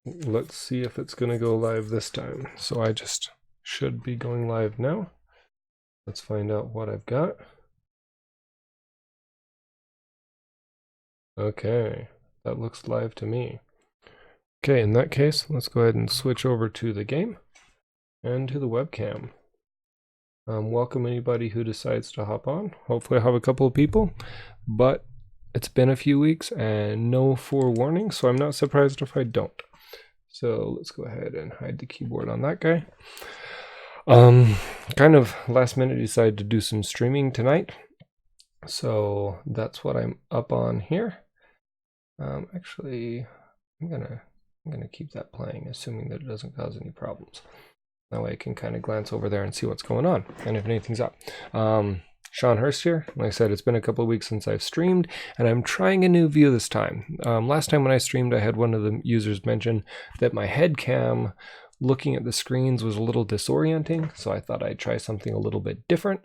Let's see if it's going to go live this time. So I just should be going live now. Let's find out what I've got. Okay, that looks live to me. Okay, in that case, let's go ahead and switch over to the game and to the webcam. Welcome anybody who decides to hop on. Hopefully I have a couple of people, but it's been a few weeks and no forewarning, so I'm not surprised if I don't. So let's go ahead and hide the keyboard on that guy. Kind of last minute decided to do some streaming tonight. So that's what I'm up on here. Actually, I'm gonna keep that playing, assuming that it doesn't cause any problems. That way I can kind of glance over there and see what's going on and if anything's up. Sean Hurst here. Like I said, it's been a couple of weeks since I've streamed, and I'm trying a new view this time. Last time when I streamed, I had one of the users mention that my head cam looking at the screens was a little disorienting, so I thought I'd try something a little bit different.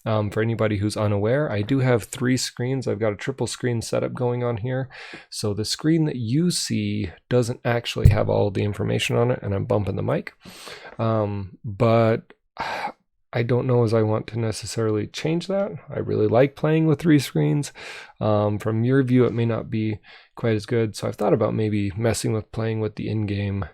For anybody who's unaware, I do have 3 screens. I've got a triple screen setup going on here. So the screen that you see doesn't actually have all the information on it, and I'm bumping the mic. But I don't know as I want to necessarily change that. I really like playing with 3 screens. From your view, it may not be quite as good. So I've thought about maybe messing with playing with the in-game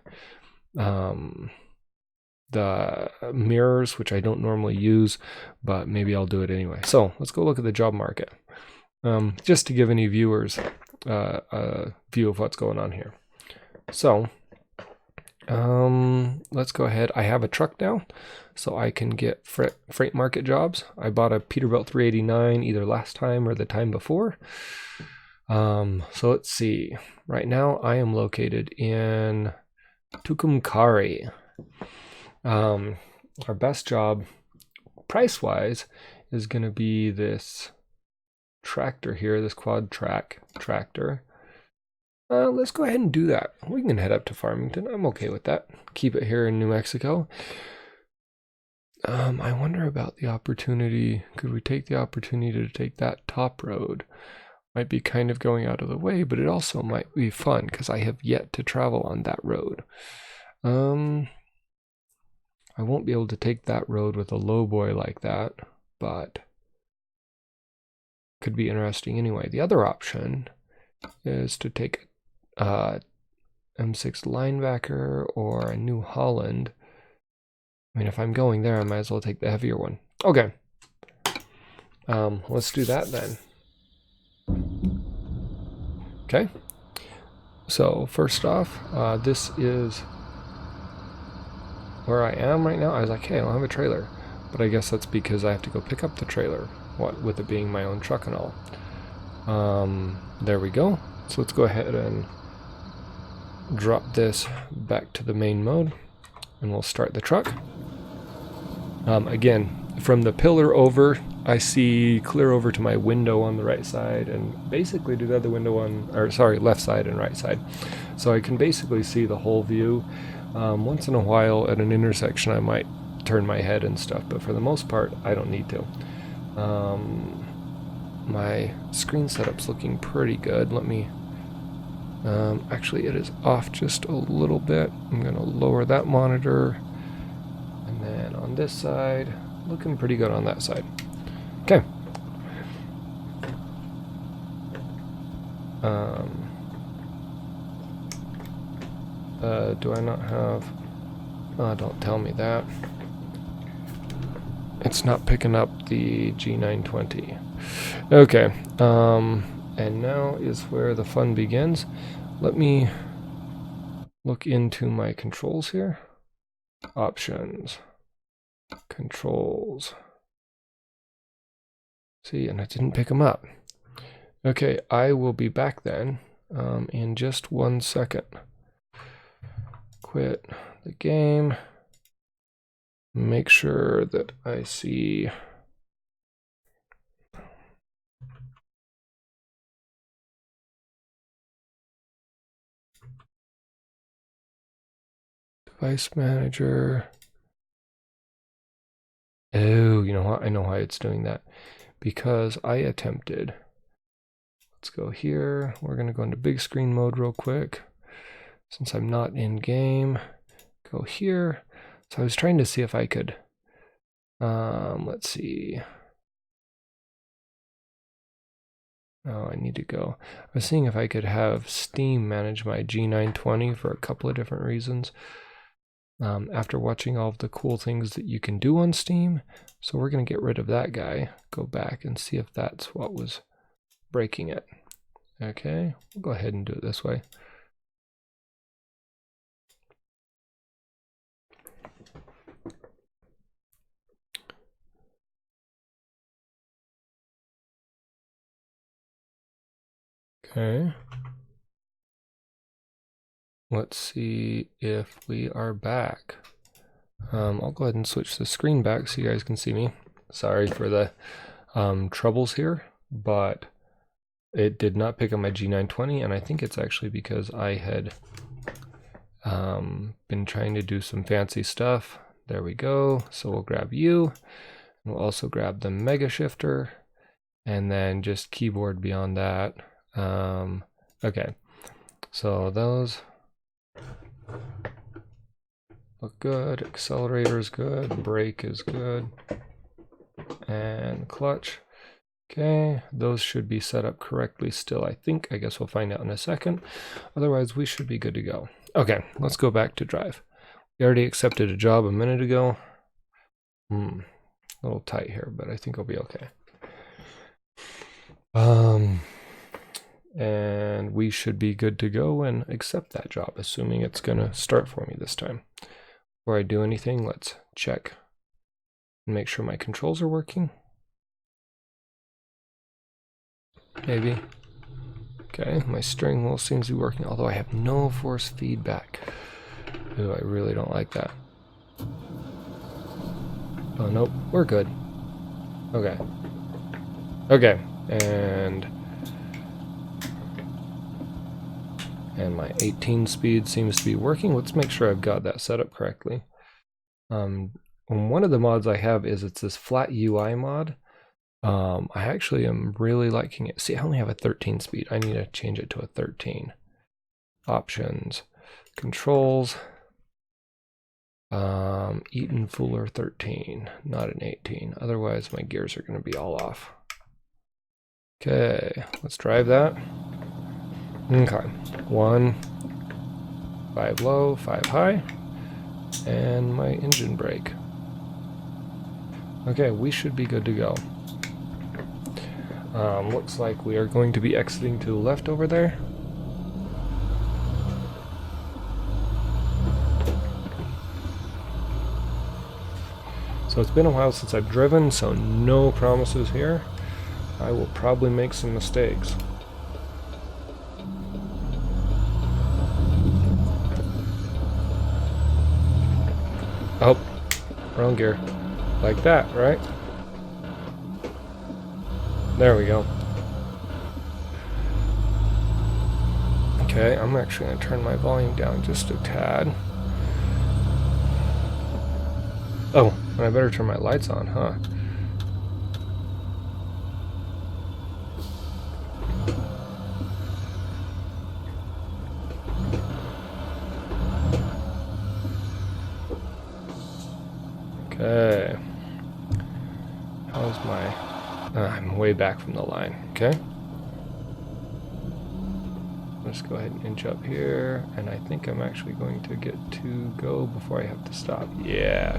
the mirrors, which I don't normally use, but maybe I'll do it anyway. So let's go look at the job market, just to give any viewers a view of what's going on here. So let's go ahead. I have a truck now, so I can get freight market jobs. I bought a Peterbilt 389 either last time or the time before. So let's see. Right now I am located in Tucumcari. Our best job price-wise is going to be this tractor here, this quad track tractor. Let's go ahead and do that. We can head up to Farmington. I'm okay with that. Keep it here in New Mexico. I wonder about the opportunity. Could we take the opportunity to take that top road? Might be kind of going out of the way, but it also might be fun because I have yet to travel on that road. I won't be able to take that road with a low boy like that, but could be interesting anyway. The other option is to take a M6 Linebacker or a New Holland. I mean, if I'm going there, I might as well take the heavier one. Okay. Let's do that then. Okay. So first off, this is where I am right now. I was like, hey, I don't have a trailer, but I guess that's because I have to go pick up the trailer, what with it being my own truck and all. There we go. So let's go ahead and drop this back to the main mode, and we'll start the truck. Again, from the pillar over, I see clear over to my window on the right side, and basically to the other window on, or sorry, left side and right side. So I can basically see the whole view. Once in a while at an intersection I might turn my head and stuff, but for the most part I don't need to. My screen setup's looking pretty good. Let me actually it is off just a little bit. I'm gonna lower that monitor, and then on this side looking pretty good on that side. Okay. Do I not have... don't tell me that. It's not picking up the G920. Okay. And now is where the fun begins. Let me look into my controls here. Options. Controls. See, and I didn't pick them up. Okay, I will be back then in just 1 second. Quit the game. Make sure that I see device manager. Oh, you know what? I know why it's doing that. Because I attempted. Let's go here. We're going to go into big screen mode real quick. since I'm not in game, go here. So I was trying to see if I could, let's see. Oh, I need to go. I was seeing if I could have Steam manage my G920 for a couple of different reasons. After watching all of the cool things that you can do on Steam. So we're going to get rid of that guy, go back and see if that's what was breaking it. Okay, we'll go ahead and do it this way. Okay. Let's see if we are back. I'll go ahead and switch the screen back so you guys can see me. Sorry for the troubles here, but it did not pick up my G920, and I think it's actually because I had been trying to do some fancy stuff. There we go. So we'll grab you, and we'll also grab the Mega Shifter, and then just keyboard beyond that. Okay, so those look good. Accelerator is good. Brake is good. And clutch. Okay, those should be set up correctly still, I think. I guess we'll find out in a second. Otherwise, we should be good to go. Okay, let's go back to drive. We already accepted a job a minute ago. A little tight here, but I think I'll be okay. And we should be good to go and accept that job, assuming it's gonna start for me this time. Before I do anything, let's check and make sure my controls are working. Maybe. Okay, my steering wheel seems to be working, although I have no force feedback. Ooh, I really don't like that. Oh, nope, we're good. Okay. Okay, and my 18 speed seems to be working. Let's make sure I've got that set up correctly. One of the mods I have is it's this flat UI mod. I actually am really liking it. See, I only have a 13 speed. I need to change it to a 13. Options, controls, Eaton Fuller 13, not an 18. Otherwise, my gears are going to be all off. Okay, let's drive that. Okay, 1, 5 low, 5 high, and my engine brake. Okay, we should be good to go. Looks like we are going to be exiting to the left over there. So it's been a while since I've driven, so no promises here. I will probably make some mistakes. Oh, wrong gear. Like that, right? There we go. Okay, I'm actually going to turn my volume down just a tad. Oh, and I better turn my lights on, huh? Okay. How's my... I'm way back from the line, okay? Let's go ahead and inch up here, and I think I'm actually going to get to go before I have to stop. Yeah.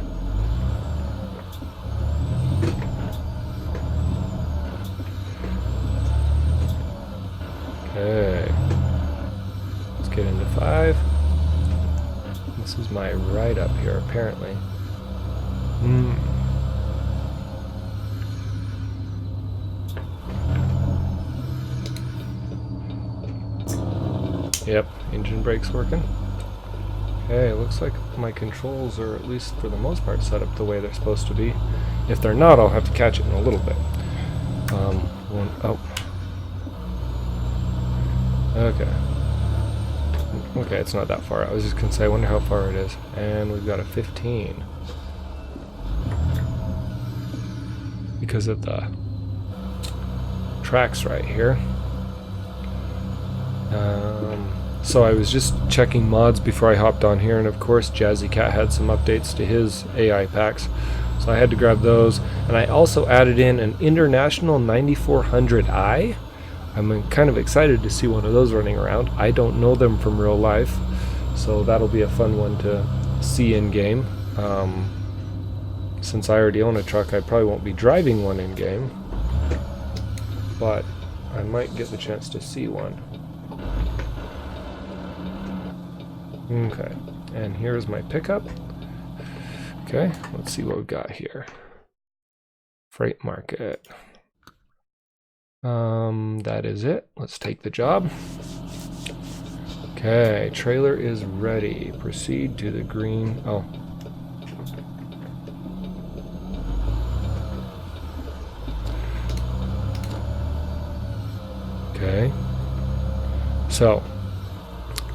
Okay. Let's get into 5. This is my ride up here, apparently. Yep, engine brake's working. Okay, looks like my controls are, at least for the most part, set up the way they're supposed to be. If they're not, I'll have to catch it in a little bit. Okay. Okay, it's not that far. I was just gonna say, I wonder how far it is. And we've got a 15. Because of the tracks right here. So I was just checking mods before I hopped on here, and of course Jazzy Cat had some updates to his AI packs. So I had to grab those, and I also added in an International 9400i. I'm kind of excited to see one of those running around. I don't know them from real life, so that'll be a fun one to see in game. Since I already own a truck, I probably won't be driving one in game, but I might get the chance to see one. Okay, and here's my pickup. Okay, let's see what we've got here. Freight market. That is it. Let's take the job. Okay, trailer is ready. Proceed to the green. Oh. Okay. So,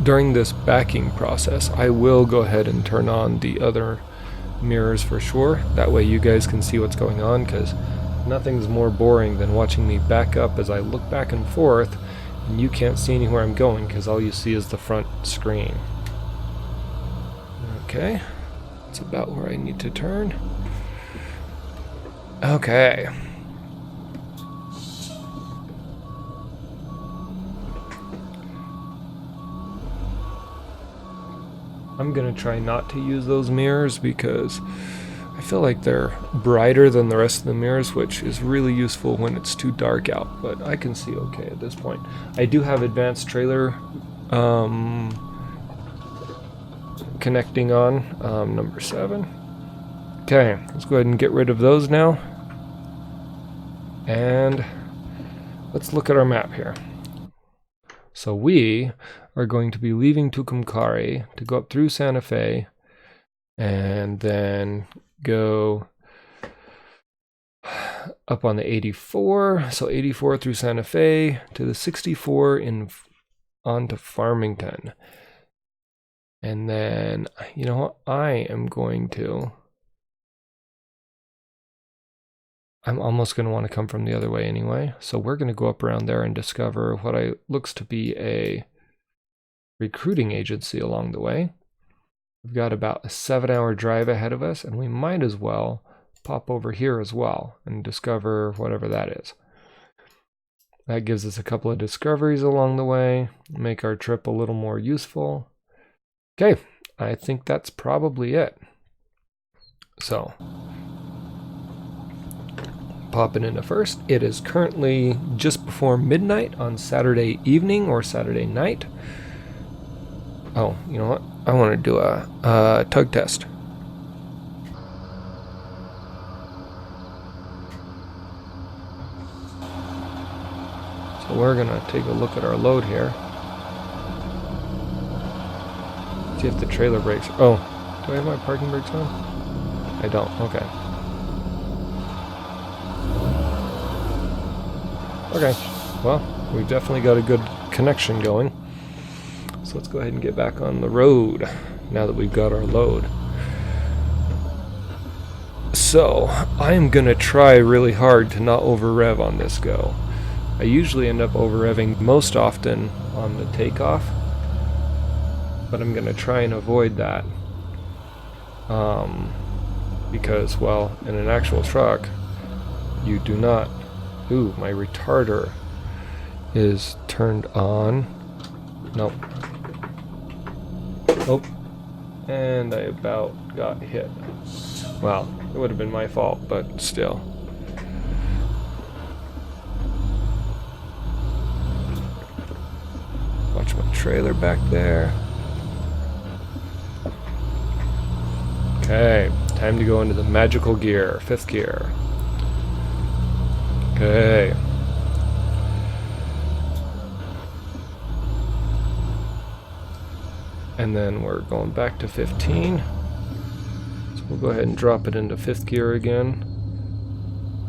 during this backing process, I will go ahead and turn on the other mirrors for sure. That way you guys can see what's going on, because nothing's more boring than watching me back up as I look back and forth and you can't see anywhere I'm going because all you see is the front screen. Okay, that's about where I need to turn. Okay. I'm gonna try not to use those mirrors because I feel like they're brighter than the rest of the mirrors, which is really useful when it's too dark out, but I can see okay at this point. I do have advanced trailer connecting on, number 7. Okay, let's go ahead and get rid of those now. And let's look at our map here. So we are going to be leaving Tucumcari to go up through Santa Fe and then go up on the 84, so 84 through Santa Fe to the 64 onto Farmington. And then, you know what, I'm almost going to want to come from the other way anyway. So we're going to go up around there and discover what looks to be a recruiting agency along the way. We've got about a 7-hour drive ahead of us, and we might as well pop over here as well and discover whatever that is. That gives us a couple of discoveries along the way, make our trip a little more useful. Okay, I think that's probably it. So, popping into first. It is currently just before midnight on Saturday evening or Saturday night. Oh, you know what? I want to do a tug test. So we're going to take a look at our load here. See if the trailer brakes. Oh, do I have my parking brakes on? I don't. Okay. Okay. Well, we've definitely got a good connection going. So let's go ahead and get back on the road now that we've got our load. So I'm going to try really hard to not over rev on this go. I usually end up over revving most often on the takeoff, but I'm going to try and avoid that because, well, in an actual truck, you do not... Ooh, my retarder is turned on. Nope. Oh, and I about got hit. Well, it would have been my fault, but still. Watch my trailer back there. Okay, time to go into the magical gear, 5th gear. Okay. And then we're going back to 15. So we'll go ahead and drop it into 5th gear again.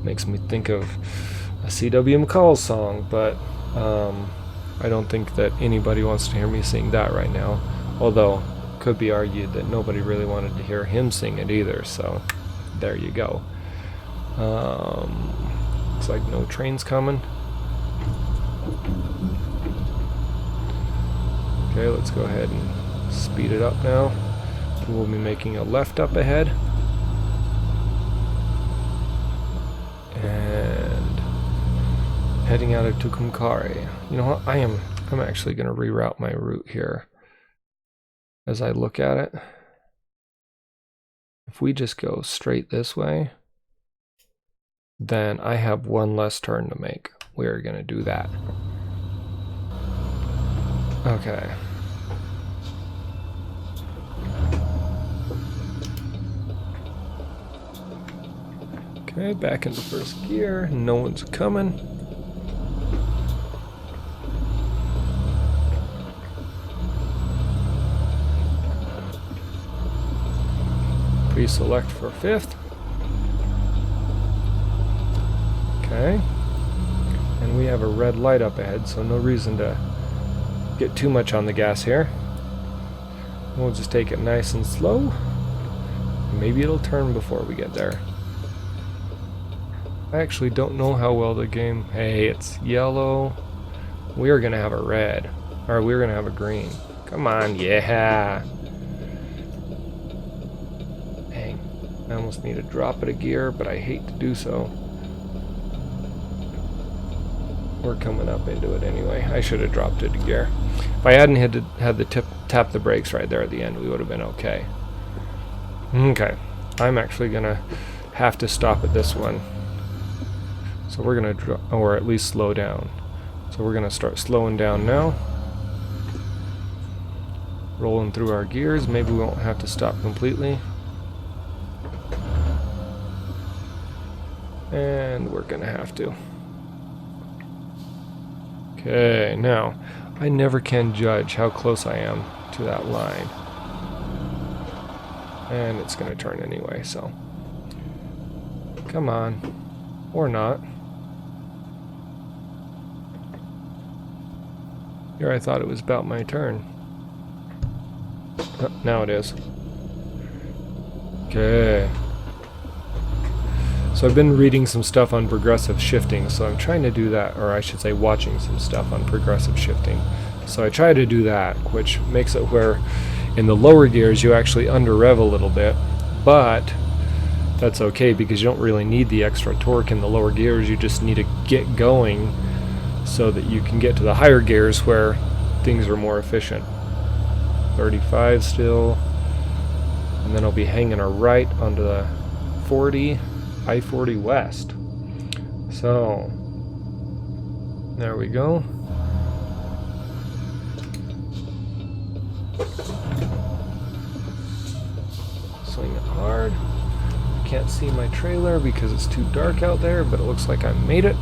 Makes me think of a C.W. McCall's song, but I don't think that anybody wants to hear me sing that right now. Although, could be argued that nobody really wanted to hear him sing it either, so there you go. Looks like no trains coming. Okay, let's go ahead and speed it up now. We'll be making a left up ahead. And heading out of Tucumcari. You know what? I'm actually going to reroute my route here as I look at it. If we just go straight this way, then I have one less turn to make. We are going to do that. Okay. Okay, back into first gear. No one's coming. Pre-select for fifth. Okay. And we have a red light up ahead, so no reason to get too much on the gas here. We'll just take it nice and slow. Maybe it'll turn before we get there. I actually don't know how well the game... Hey, it's yellow. We are going to have a red. Or we're going to have a green. Come on, yeah. Dang. I almost need to drop it a gear, but I hate to do so. We're coming up into it anyway. I should have dropped it a gear. If I hadn't had the tap the brakes right there at the end, we would have been okay. Okay. I'm actually going to have to stop at this one. So we're going to, or at least slow down. So we're going to start slowing down now. Rolling through our gears. Maybe we won't have to stop completely. And we're going to have to. Okay, now, I never can judge how close I am to that line. And it's going to turn anyway, so. Come on. Or not. Here I thought it was about my turn. Oh, now it is. Okay. So I've been reading some stuff on progressive shifting, so I'm trying to do that, or I should say watching some stuff on progressive shifting. So I try to do that, which makes it where in the lower gears you actually under-rev a little bit, but that's okay because you don't really need the extra torque in the lower gears. You just need to get going so that you can get to the higher gears where things are more efficient. 35 still, and then I'll be hanging a right onto the 40. I-40 West. So, there we go. Swing it hard. Can't see my trailer because it's too dark out there, but it looks like I made it.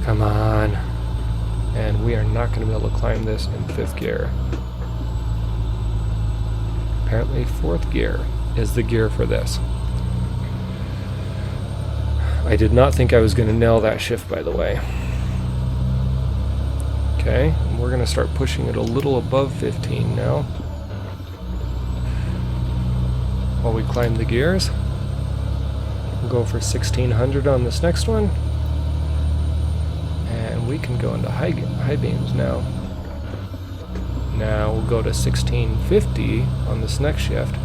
Come on. And we are not going to be able to climb this in fifth gear. Apparently fourth gear is the gear for this. I did not think I was going to nail that shift, by the way. Okay, and we're going to start pushing it a little above 15 now. While we climb the gears. We'll go for 1600 on this next one. And we can go into high beams now. Now we'll go to 1650 on this next shift.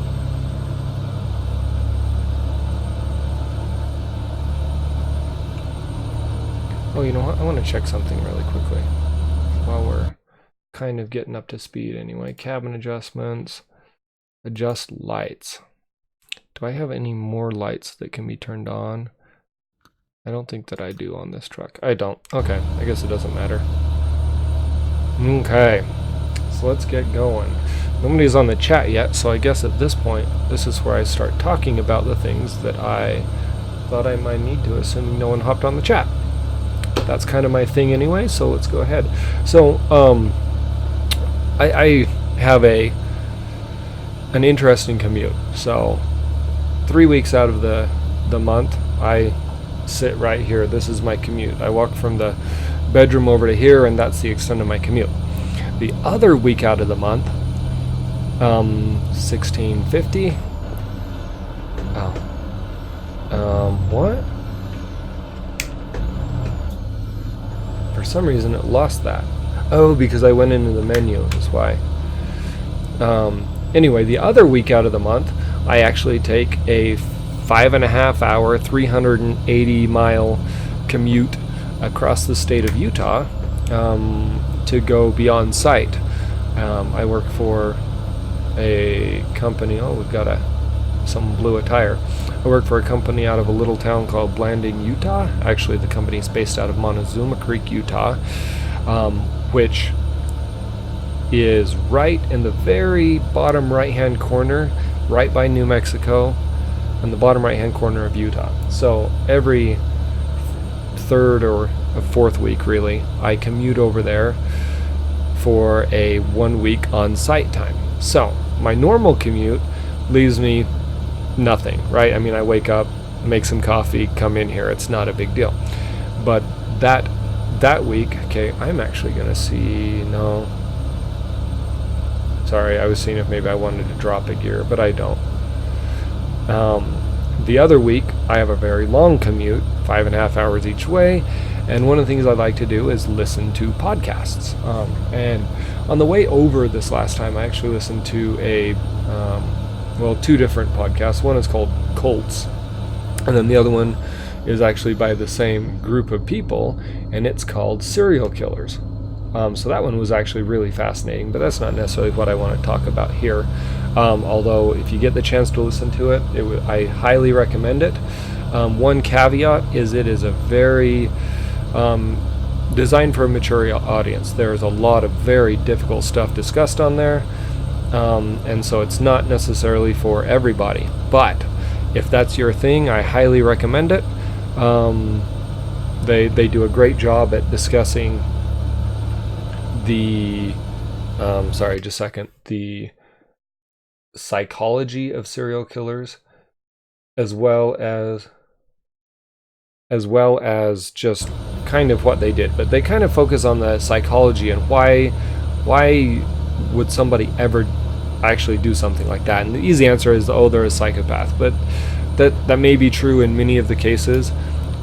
Oh, you know what? I want to check something really quickly while we're kind of getting up to speed anyway. Cabin adjustments, adjust lights. Do I have any more lights that can be turned on? I don't think that I do on this truck. I don't. Okay, I guess it doesn't matter. Okay, so let's get going. Nobody's on the chat yet, so I guess at this point, this is where I start talking about the things that I thought I might need to, assuming no one hopped on the chat. That's kind of my thing anyway, so let's go ahead. So, I have an interesting commute. So, 3 weeks out of the month, I sit right here. This is my commute. I walk from the bedroom over to here, and that's the extent of my commute. The other week out of the month, 1650. What? For some reason it lost that. Oh, because I went into the menu, that's why. Anyway, the other week out of the month, I actually take a 5.5 hour, 380 mile commute across the state of Utah to go be on site. I work for a company. Oh, we've got someone blew a tire. I work for a company out of a little town called Blanding, Utah. Actually, the company is based out of Montezuma Creek, Utah, which is right in the very bottom right-hand corner, right by New Mexico, in the bottom right-hand corner of Utah. So every third or fourth week, really, I commute over there for a 1 week on-site time. So my normal commute leaves me nothing, right? I mean, I wake up, make some coffee, come in here. It's not a big deal. But that week, okay, I'm actually going to see, no. Sorry, I was seeing if maybe I wanted to drop a gear, but I don't. The other week, I have a very long commute, 5.5 hours each way, and one of the things I like to do is listen to podcasts. And on the way over this last time, I actually listened to two different podcasts. One is called Cults, and then the other one is actually by the same group of people, and it's called Serial Killers. So that one was actually really fascinating, but that's not necessarily what I want to talk about here. Although if you get the chance to listen to it, I highly recommend it. One caveat is it is a very designed for a mature audience. There's a lot of very difficult stuff discussed on there, and so it's not necessarily for everybody. But if that's your thing, I highly recommend it. They do a great job at discussing the the psychology of serial killers, as well as just kind of what they did. But they kind of focus on the psychology and why would somebody ever actually do something like that. And the easy answer is, they're a psychopath. But that may be true in many of the cases,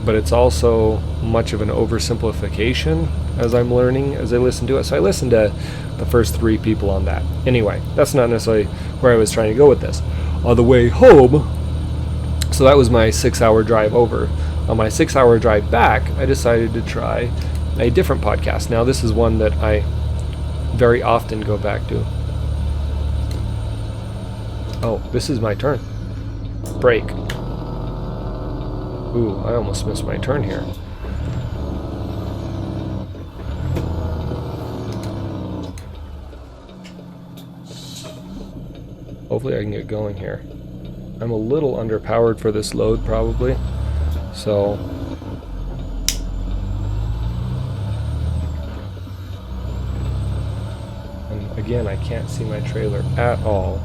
but it's also much of an oversimplification, as I'm learning as I listen to it. So I listened to the first 3 people on that. Anyway, that's not necessarily where I was trying to go with this. On the way home, so that was my 6-hour drive over. On my 6-hour drive back, I decided to try a different podcast. Now, this is one that I very often go back to. Oh, this is my turn. Brake. Ooh, I almost missed my turn here. Hopefully I can get going here. I'm a little underpowered for this load, probably. So and again, I can't see my trailer at all,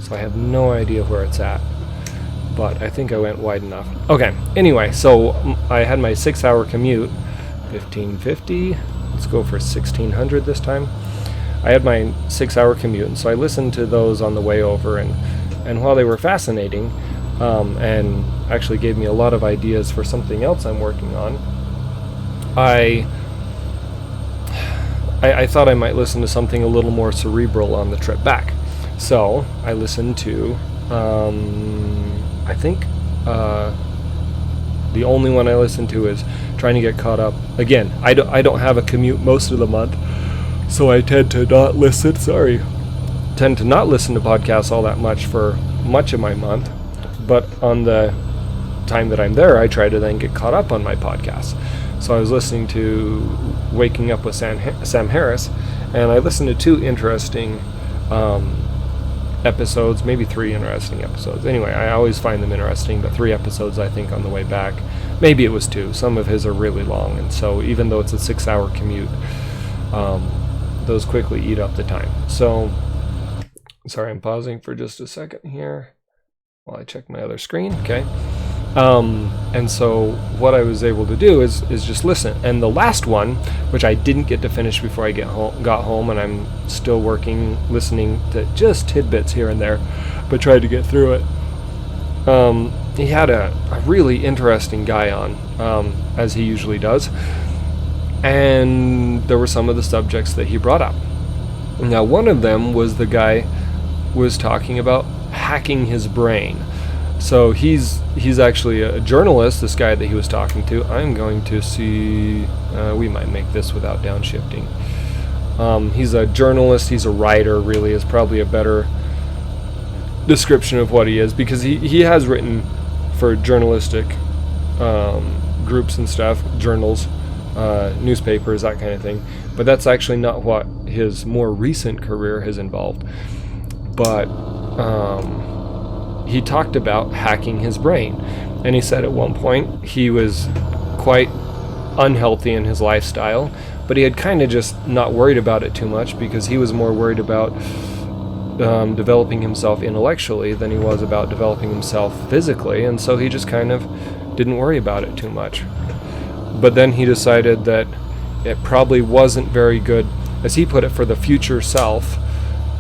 so I have no idea where it's at. But I think I went wide enough. Okay, anyway, so I had my 6-hour commute, 1550. Let's go for 1600 this time. I had my 6-hour commute, and so I listened to those on the way over, and while they were fascinating, and actually gave me a lot of ideas for something else I'm working on, I thought I might listen to something a little more cerebral on the trip back. So I listened to I think the only one I listen to is trying to get caught up. Again, I don't have a commute most of the month, so I tend to not listen to podcasts all that much for much of my month. But on the time that I'm there, I try to then get caught up on my podcasts. So I was listening to Waking Up with Sam Harris, and I listened to 2 interesting episodes, maybe 3 interesting episodes. Anyway, I always find them interesting, but 3 episodes I think on the way back. Maybe it was 2. Some of his are really long, and so even though it's a 6-hour commute, those quickly eat up the time. So, sorry, I'm pausing for just a second here while I check my other screen. Okay. And so what I was able to do is just listen. And the last one, which I didn't get to finish before I got home, and I'm still working, listening to just tidbits here and there, but tried to get through it. He had a really interesting guy on, as he usually does. and there were some of the subjects that he brought up. Now, one of them was the guy was talking about hacking his brain. So he's actually a journalist, this guy that he was talking to. I'm going to see, we might make this without downshifting. He's a journalist, he's a writer, really is probably a better description of what he is, because he has written for journalistic groups and stuff, journals, newspapers, that kind of thing. But that's actually not what his more recent career has involved. But he talked about hacking his brain. And he said at one point he was quite unhealthy in his lifestyle, but he had kind of just not worried about it too much, because he was more worried about developing himself intellectually than he was about developing himself physically. And so he just kind of didn't worry about it too much. But then he decided that it probably wasn't very good, as he put it, for the future self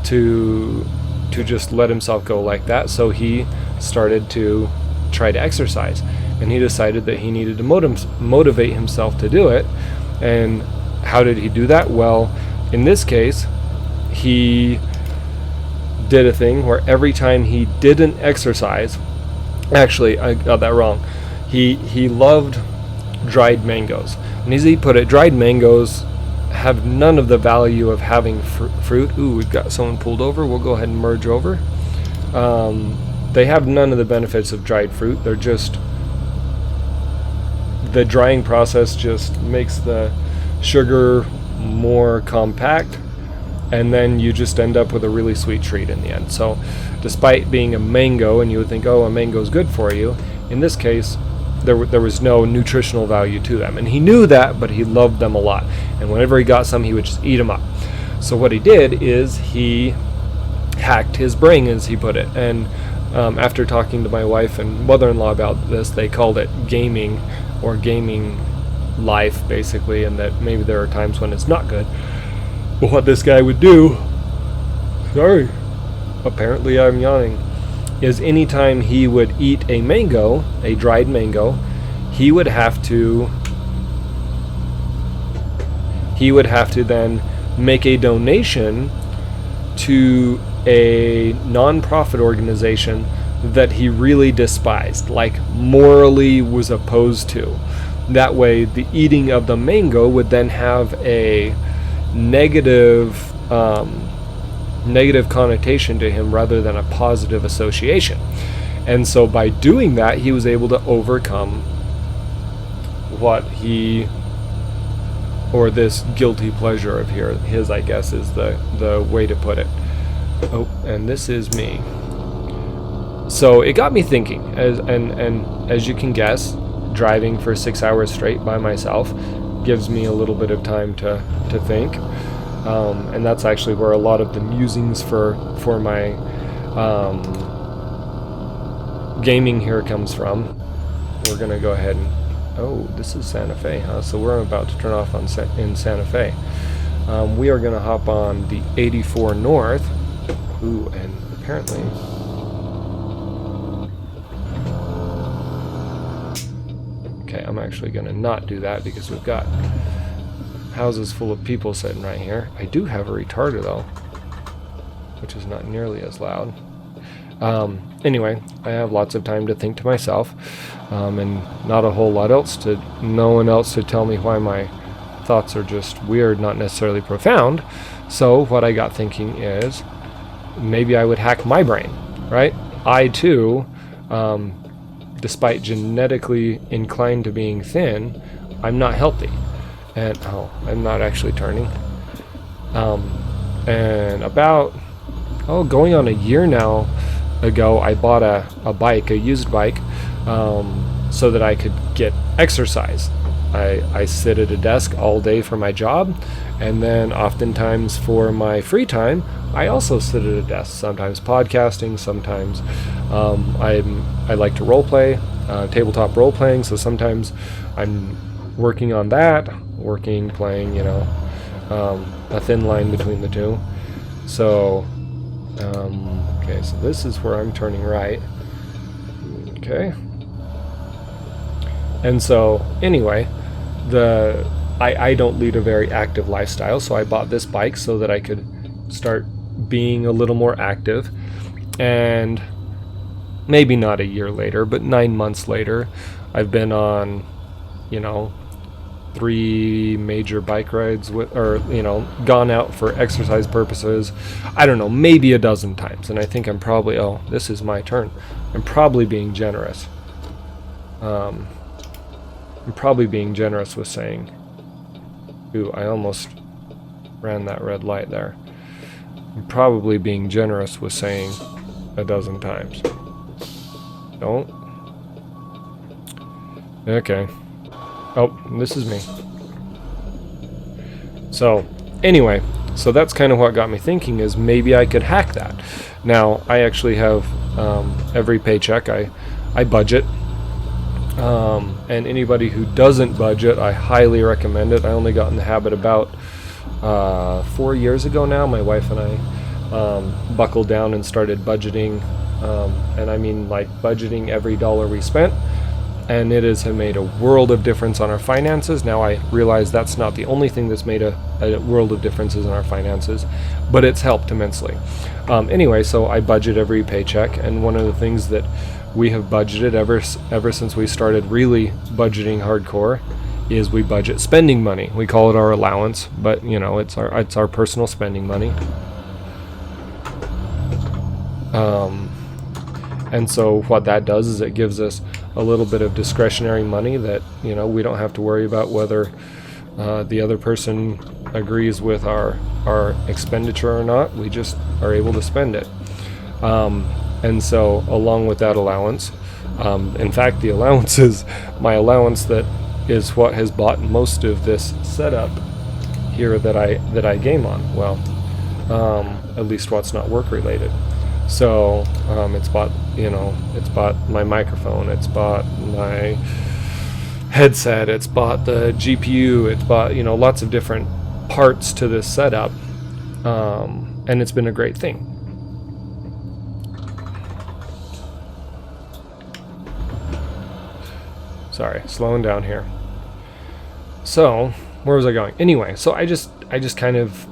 to just let himself go like that. So he started to try to exercise, and he decided that he needed to motivate himself to do it. And how did he do that? Well, in this case, he did a thing where every time he didn't exercise, actually, I got that wrong. He loved dried mangoes. And as he put it, dried mangoes have none of the value of having fruit. Ooh, we've got someone pulled over. We'll go ahead and merge over. They have none of the benefits of dried fruit. They're just, the drying process just makes the sugar more compact, and then you just end up with a really sweet treat in the end. So despite being a mango, and you would think, oh, a mango is good for you, in this case there was no nutritional value to them. And he knew that, but he loved them a lot, and whenever he got some, he would just eat them up. So what he did is he hacked his brain, as he put it. And after talking to my wife and mother-in-law about this, they called it gaming, or gaming life, basically, and that maybe there are times when it's not good. But what this guy would do, sorry, apparently I'm yawning, is anytime he would eat a mango, a dried mango, he would have to then make a donation to a non-profit organization that he really despised, like morally was opposed to. That way the eating of the mango would then have a negative connotation to him rather than a positive association. And so by doing that, he was able to overcome this guilty pleasure of his, I guess, is the way to put it. Oh, and this is me. So it got me thinking, as you can guess, driving for 6 hours straight by myself gives me a little bit of time to think. And that's actually where a lot of the musings for my gaming here comes from. We're going to go ahead and... Oh, this is Santa Fe, huh? So we're about to turn off in Santa Fe. We are going to hop on the 84 North. Ooh, and apparently... Okay, I'm actually going to not do that because we've got houses full of people sitting right here. I do have a retarder though, which is not nearly as loud. Anyway, I have lots of time to think to myself, and not a whole lot else no one else to tell me why my thoughts are just weird, not necessarily profound. So what I got thinking is, maybe I would hack my brain, right? I too, despite genetically inclined to being thin, I'm not healthy. And, oh, I'm not actually turning. And about, going on a year now ago, I bought a bike, a used bike, so that I could get exercise. I sit at a desk all day for my job, and then oftentimes for my free time, I also sit at a desk, sometimes podcasting, sometimes I like to role play, tabletop role playing, so sometimes I'm working on that, playing, a thin line between the two. So, okay, so this is where I'm turning right. Okay. And so, anyway, I don't lead a very active lifestyle, so I bought this bike so that I could start being a little more active. And maybe not a year later, but 9 months later, I've been on, 3 major bike rides gone out for exercise purposes. I don't know, maybe a dozen times. And I think I'm probably, this is my turn. I'm probably being generous. I'm probably being generous with saying, ooh, I almost ran that red light there. I'm probably being generous with saying a dozen times. Don't. Okay. Oh, this is me. So, anyway, so that's kind of what got me thinking, is maybe I could hack that. Now, I actually have every paycheck I budget. And anybody who doesn't budget, I highly recommend it. I only got in the habit about 4 years ago now. My wife and I buckled down and started budgeting, and I mean like budgeting every dollar we spent, and it has made a world of difference on our finances. Now I realize that's not the only thing that's made a world of differences in our finances, but it's helped immensely. Anyway, so I budget every paycheck, and one of the things that we have budgeted ever since we started really budgeting hardcore is we budget spending money. We call it our allowance, but it's our personal spending money. And so what that does is it gives us a little bit of discretionary money that we don't have to worry about whether the other person agrees with our expenditure or not. We just are able to spend it. And so along with that allowance, in fact, the allowance is my allowance that is what has bought most of this setup here that I game on. Well, at least what's not work related. So it's bought my microphone, it's bought my headset, it's bought the GPU, it's bought lots of different parts to this setup, and it's been a great thing. Sorry, slowing down here. So, where was I going? Anyway, so I just kind of,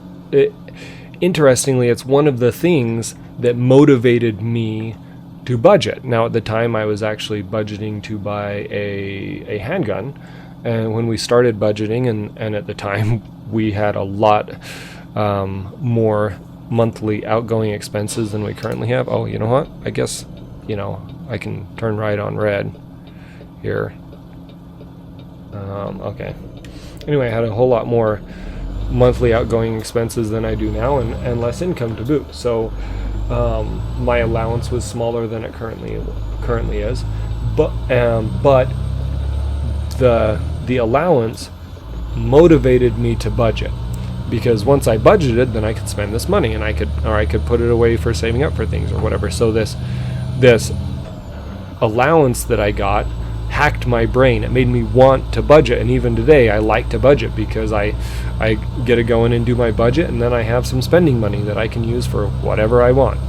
interestingly, it's one of the things that motivated me to budget. Now, at the time, I was actually budgeting to buy a handgun, and when we started budgeting, and at the time, we had a lot more monthly outgoing expenses than we currently have. Oh, you know what? I guess, I can turn right on red here. Okay. Anyway, I had a whole lot more monthly outgoing expenses than I do now, and less income to boot. So my allowance was smaller than it currently is, but the allowance motivated me to budget, because once I budgeted, then I could spend this money, and I could put it away for saving up for things or whatever. So this allowance that I got hacked my brain. It made me want to budget, and even today I like to budget because I get to go in and do my budget, and then I have some spending money that I can use for whatever I want.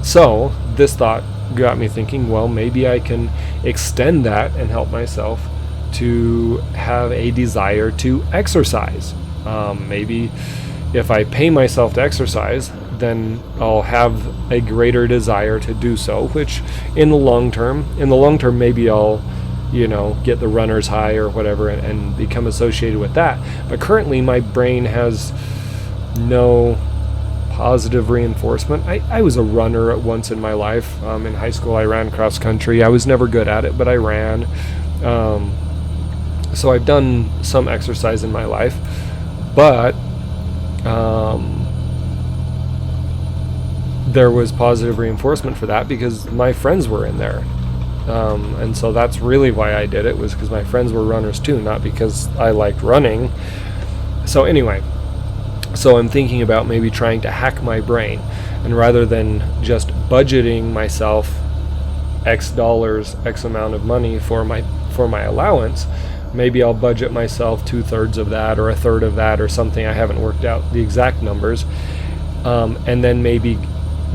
So this thought got me thinking, well, maybe I can extend that and help myself to have a desire to exercise. Maybe if I pay myself to exercise, then I'll have a greater desire to do so, which in the long term maybe I'll get the runner's high or whatever and become associated with that. But currently my brain has no positive reinforcement. I was a runner at once in my life. In high school I ran cross country. I was never good at it, but I ran. So I've done some exercise in my life, but there was positive reinforcement for that because my friends were in there. And so that's really why I did it, was because my friends were runners too, not because I liked running. So anyway, so I'm thinking about maybe trying to hack my brain, and rather than just budgeting myself X dollars, X amount of money for my allowance, maybe I'll budget myself 2/3 of that or 1/3 of that or something. I haven't worked out the exact numbers. And then maybe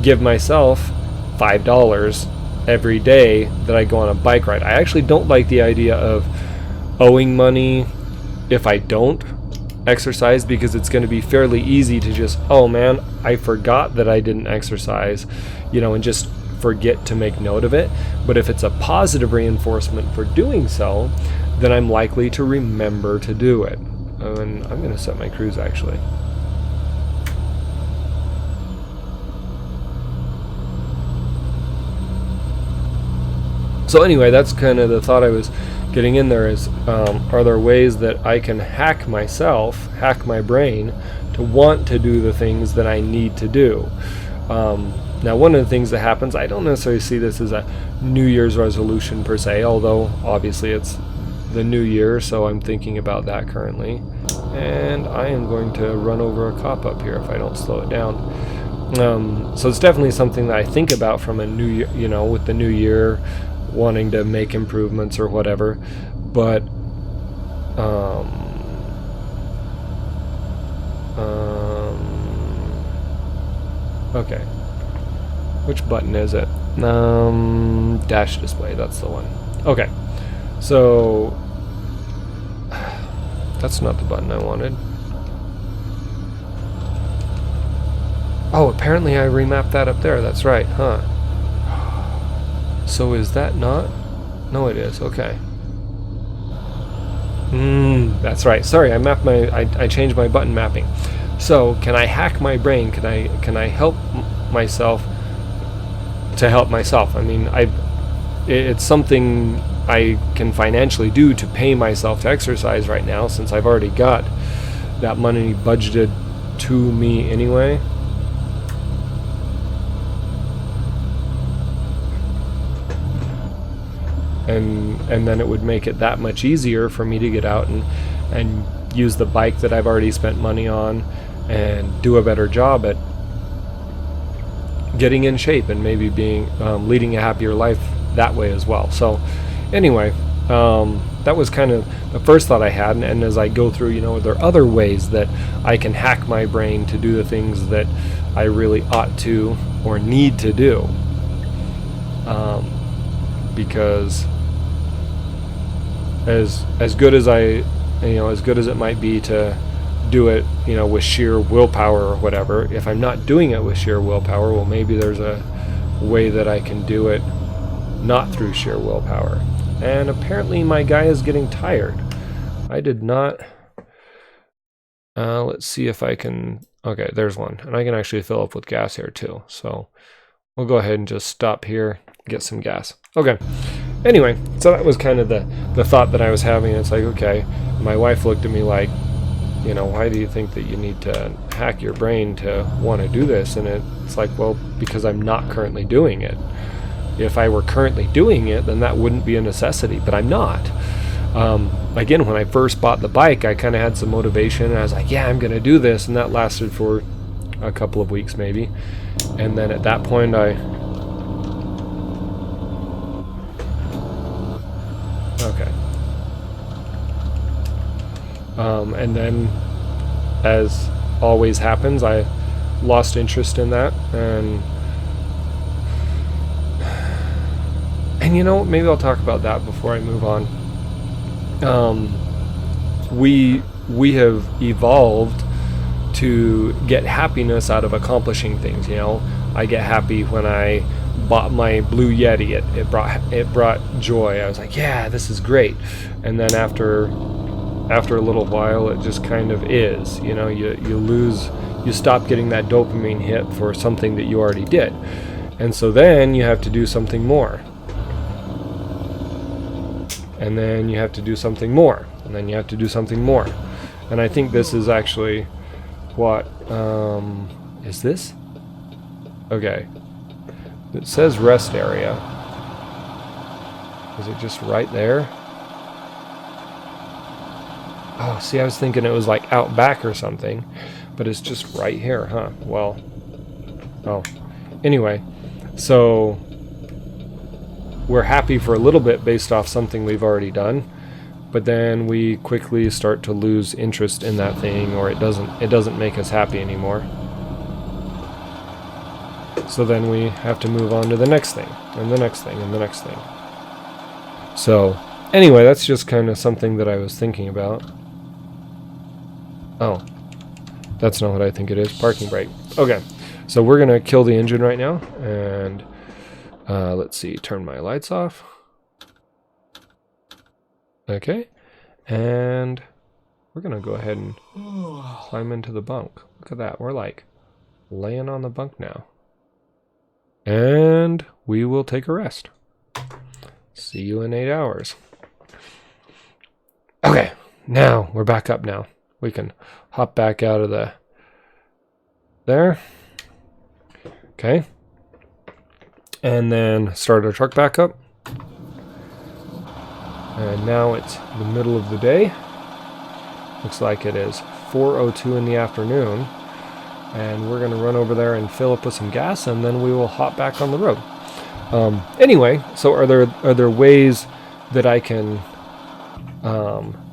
give myself $5 every day that I go on a bike ride. I actually don't like the idea of owing money if I don't exercise, because it's going to be fairly easy to just, oh man, I forgot that I didn't exercise, you know, and just forget to make note of it. But if it's a positive reinforcement for doing so, then I'm likely to remember to do it. And I'm going to set my cruise actually. So anyway, that's kind of the thought I was getting in there is, are there ways that I can hack myself, hack my brain to want to do the things that I need to do? Now, one of the things that happens, I don't necessarily see this as a New Year's resolution per se, although obviously it's the new year, so I'm thinking about that currently. And I am going to run over a cop up here if I don't slow it down. So it's definitely something that I think about from a new year, you know, with the new year, wanting to make improvements or whatever. But okay, which button is it? Dash display, that's the one. Okay, so that's not the button I wanted. Oh, apparently I remapped that up there. That's right, huh? So is that not? No, it is. Okay. That's right. Sorry, I changed my button mapping. So can I hack my brain? Can I help myself to help myself? I mean, it's something I can financially do to pay myself to exercise right now, since I've already got that money budgeted to me anyway. And then it would make it that much easier for me to get out and use the bike that I've already spent money on and do a better job at getting in shape and maybe being leading a happier life that way as well. So anyway, that was kind of the first thought I had, and as I go through, you know, there are other ways that I can hack my brain to do the things that I really ought to or need to do, because as good as as good as it might be to do it, you know, with sheer willpower or whatever, if I'm not doing it with sheer willpower, well, maybe there's a way that I can do it not through sheer willpower. And apparently my guy is getting tired. I did not. Let's see if I can. Okay, there's one, and I can actually fill up with gas here too. So we'll go ahead and just stop here, get some gas. Okay. Anyway, so that was kind of the thought that I was having. It's like, okay, my wife looked at me like, you know, why do you think that you need to hack your brain to want to do this? And it's like, well, because I'm not currently doing it. If I were currently doing it, then that wouldn't be a necessity, but I'm not. Again, when I first bought the bike, I kind of had some motivation, and I was like, yeah, I'm going to do this, and that lasted for a couple of weeks maybe. And then at that point, okay. And then, as always happens, I lost interest in that, and you know, maybe I'll talk about that before I move on. We have evolved to get happiness out of accomplishing things. You know, I get happy when I bought my Blue Yeti. It brought joy. I was like, yeah, this is great. And then after a little while, it just kind of is. You know, you stop getting that dopamine hit for something that you already did, and so then you have to do something more. And then you have to do something more, and then you have to do something more. And I think this is actually what, is this? Okay. It says rest area. Is it just right there? Oh, see, I was thinking it was like out back or something, but it's just right here, huh? Well, oh. Anyway, so we're happy for a little bit based off something we've already done, but then we quickly start to lose interest in that thing, or it doesn't make us happy anymore. So then we have to move on to the next thing, and the next thing, and the next thing. So anyway, that's just kind of something that I was thinking about. Oh, that's not what I think it is. Parking brake. Okay, so we're going to kill the engine right now. And let's see, turn my lights off. Okay, and we're going to go ahead and climb into the bunk. Look at that. We're like laying on the bunk now. And we will take a rest. See you in 8 hours. Okay, now we're back up now. We can hop back out of there. Okay. And then start our truck back up. And now it's the middle of the day. Looks like it is 4:02 in the afternoon. And we're going to run over there and fill up with some gas, and then we will hop back on the road. Anyway, so are there ways that I can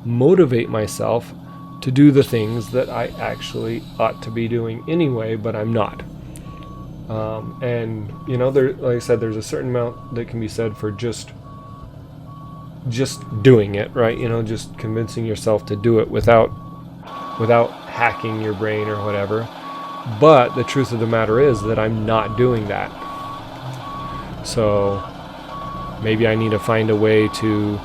motivate myself to do the things that I actually ought to be doing anyway, but I'm not? And you know, like I said, there's a certain amount that can be said for just doing it, right? You know, just convincing yourself to do it without hacking your brain or whatever. But the truth of the matter is that I'm not doing that. So maybe I need to find a way to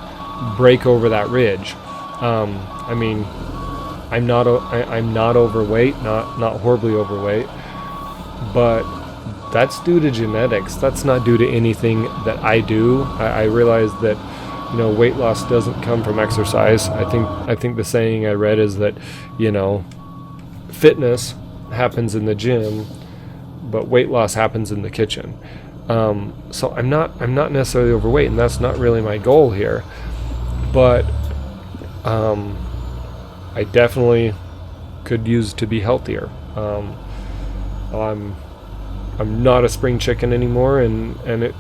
break over that ridge. I mean, I'm not overweight, not horribly overweight, but that's due to genetics. That's not due to anything that I do. I realize that, you know, weight loss doesn't come from exercise. I think the saying I read is that, you know, fitness happens in the gym, but weight loss happens in the kitchen. So I'm not necessarily overweight, and that's not really my goal here. But I definitely could use to be healthier. I'm not a spring chicken anymore, and it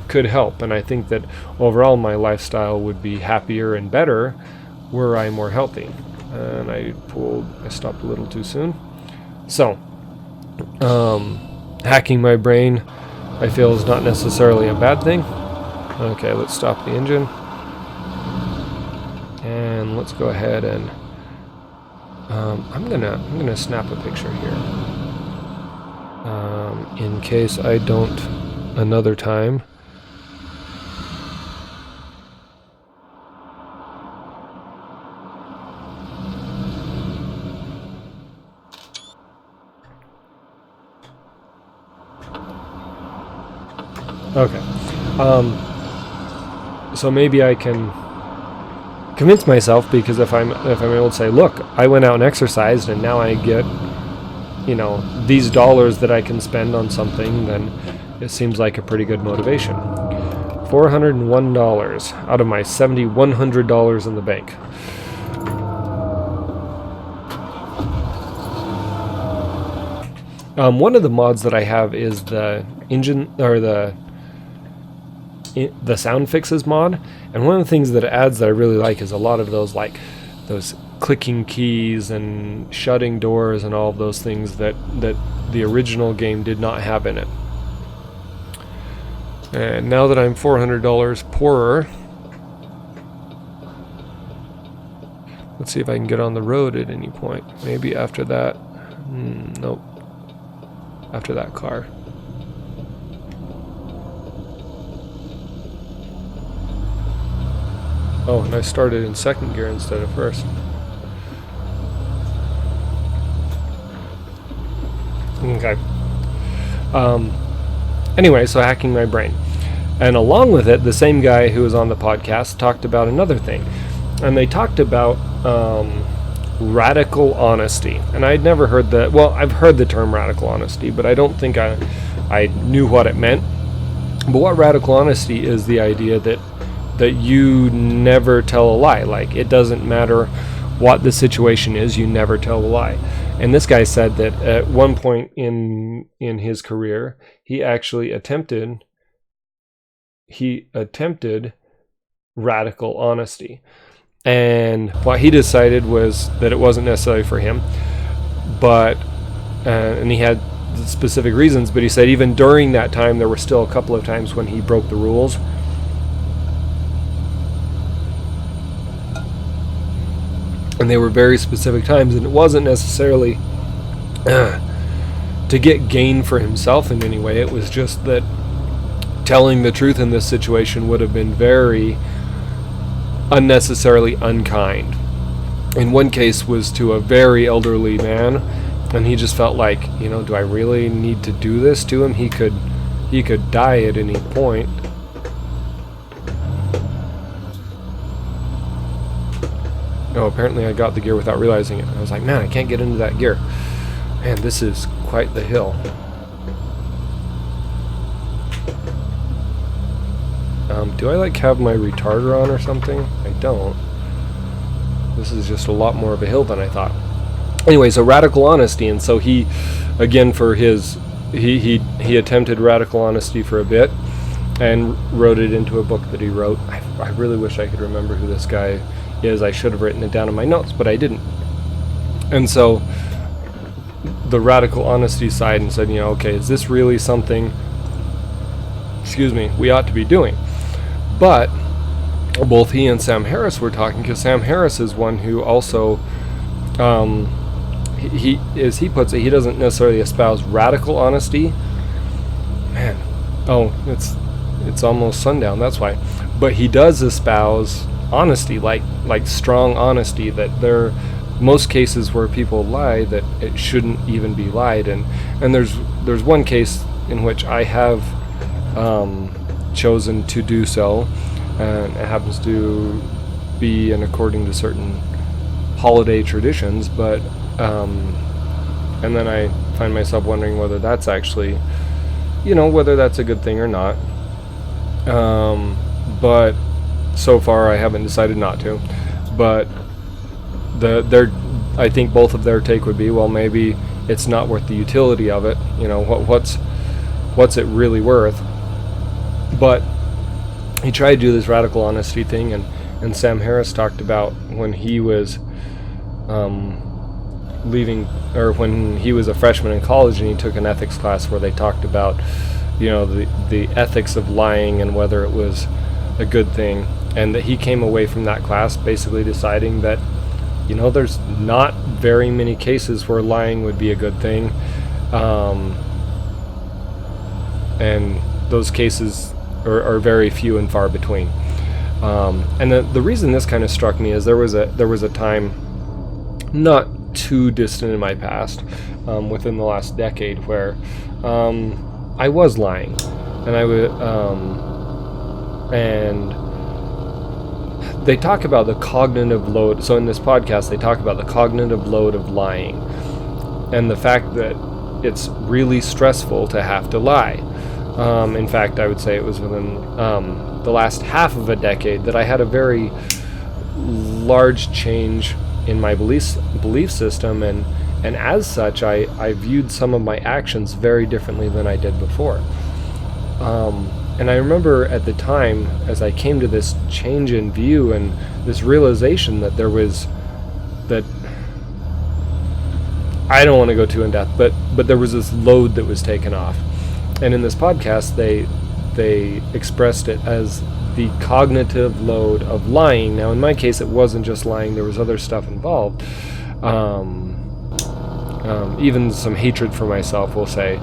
could help. And I think that overall my lifestyle would be happier and better were I more healthy. And I stopped a little too soon. So, hacking my brain, I feel, is not necessarily a bad thing. Okay, let's stop the engine. And let's go ahead and I'm gonna snap a picture here. In case I don't another time. Okay. So maybe I can convince myself, because if I'm able to say, look, I went out and exercised and now I get, you know, these dollars that I can spend on something, then it seems like a pretty good motivation. $401 out of my $7,100 in the bank. One of the mods that I have is the engine, or the sound fixes mod, and one of the things that it adds that I really like is a lot of those, like those clicking keys and shutting doors and all of those things that the original game did not have in it. And now that I'm $400 poorer, let's see if I can get on the road at any point. Maybe after that. Nope. After that car. Oh, and I started in second gear instead of first. Okay. Anyway, so hacking my brain. And along with it, the same guy who was on the podcast talked about another thing. And they talked about radical honesty. And I'd never heard that. Well, I've heard the term radical honesty, but I don't think I knew what it meant. But what radical honesty is the idea that you never tell a lie. Like, it doesn't matter what the situation is, you never tell a lie. And this guy said that at one point in his career, he actually attempted radical honesty. And what he decided was that it wasn't necessarily for him, but and he had specific reasons, but he said even during that time there were still a couple of times when he broke the rules. And they were very specific times, and it wasn't necessarily to get gain for himself in any way. It was just that telling the truth in this situation would have been very unnecessarily unkind. In one case was to a very elderly man, and he just felt like, do I really need to do this to him? He could die at any point. Oh, apparently I got the gear without realizing it. I was like, man, I can't get into that gear. Man, this is quite the hill. Do I have my retarder on or something? I don't. This is just a lot more of a hill than I thought. Anyway, so radical honesty, and so he, again, for his, he attempted radical honesty for a bit, and wrote it into a book that he wrote. I really wish I could remember who this guy is. I should have written it down in my notes, but I didn't. And so the radical honesty side and said, okay, is this really something, we ought to be doing? But both he and Sam Harris were talking, because Sam Harris is one who also, he, as he puts it, he doesn't necessarily espouse radical honesty. Man, oh, it's almost sundown, that's why. But he does espouse honesty, like strong honesty, that there are most cases where people lie that it shouldn't even be lied. And there's one case in which I have chosen to do so, and it happens to be in according to certain holiday traditions, but and then I find myself wondering whether that's actually, whether that's a good thing or not. But so far I haven't decided not to. But I think both of their take would be, well, maybe it's not worth the utility of it. What's it really worth? But he tried to do this radical honesty thing, and Sam Harris talked about when he was leaving, or when he was a freshman in college, and he took an ethics class where they talked about, the ethics of lying and whether it was a good thing, and that he came away from that class basically deciding that, there's not very many cases where lying would be a good thing, and those cases are very few and far between. And the reason this kind of struck me is there was a time not too distant in my past, within the last decade, where I was lying, and I would, and they talk about the cognitive load. So in this podcast, they talk about the cognitive load of lying, and the fact that it's really stressful to have to lie. In fact, I would say it was within the last half of a decade that I had a very large change in my belief system, and as such, I viewed some of my actions very differently than I did before. And I remember at the time, as I came to this change in view and this realization that I don't want to go too in depth, but there was this load that was taken off. And in this podcast, they expressed it as the cognitive load of lying. Now, in my case, it wasn't just lying. There was other stuff involved. Even some hatred for myself, we'll say.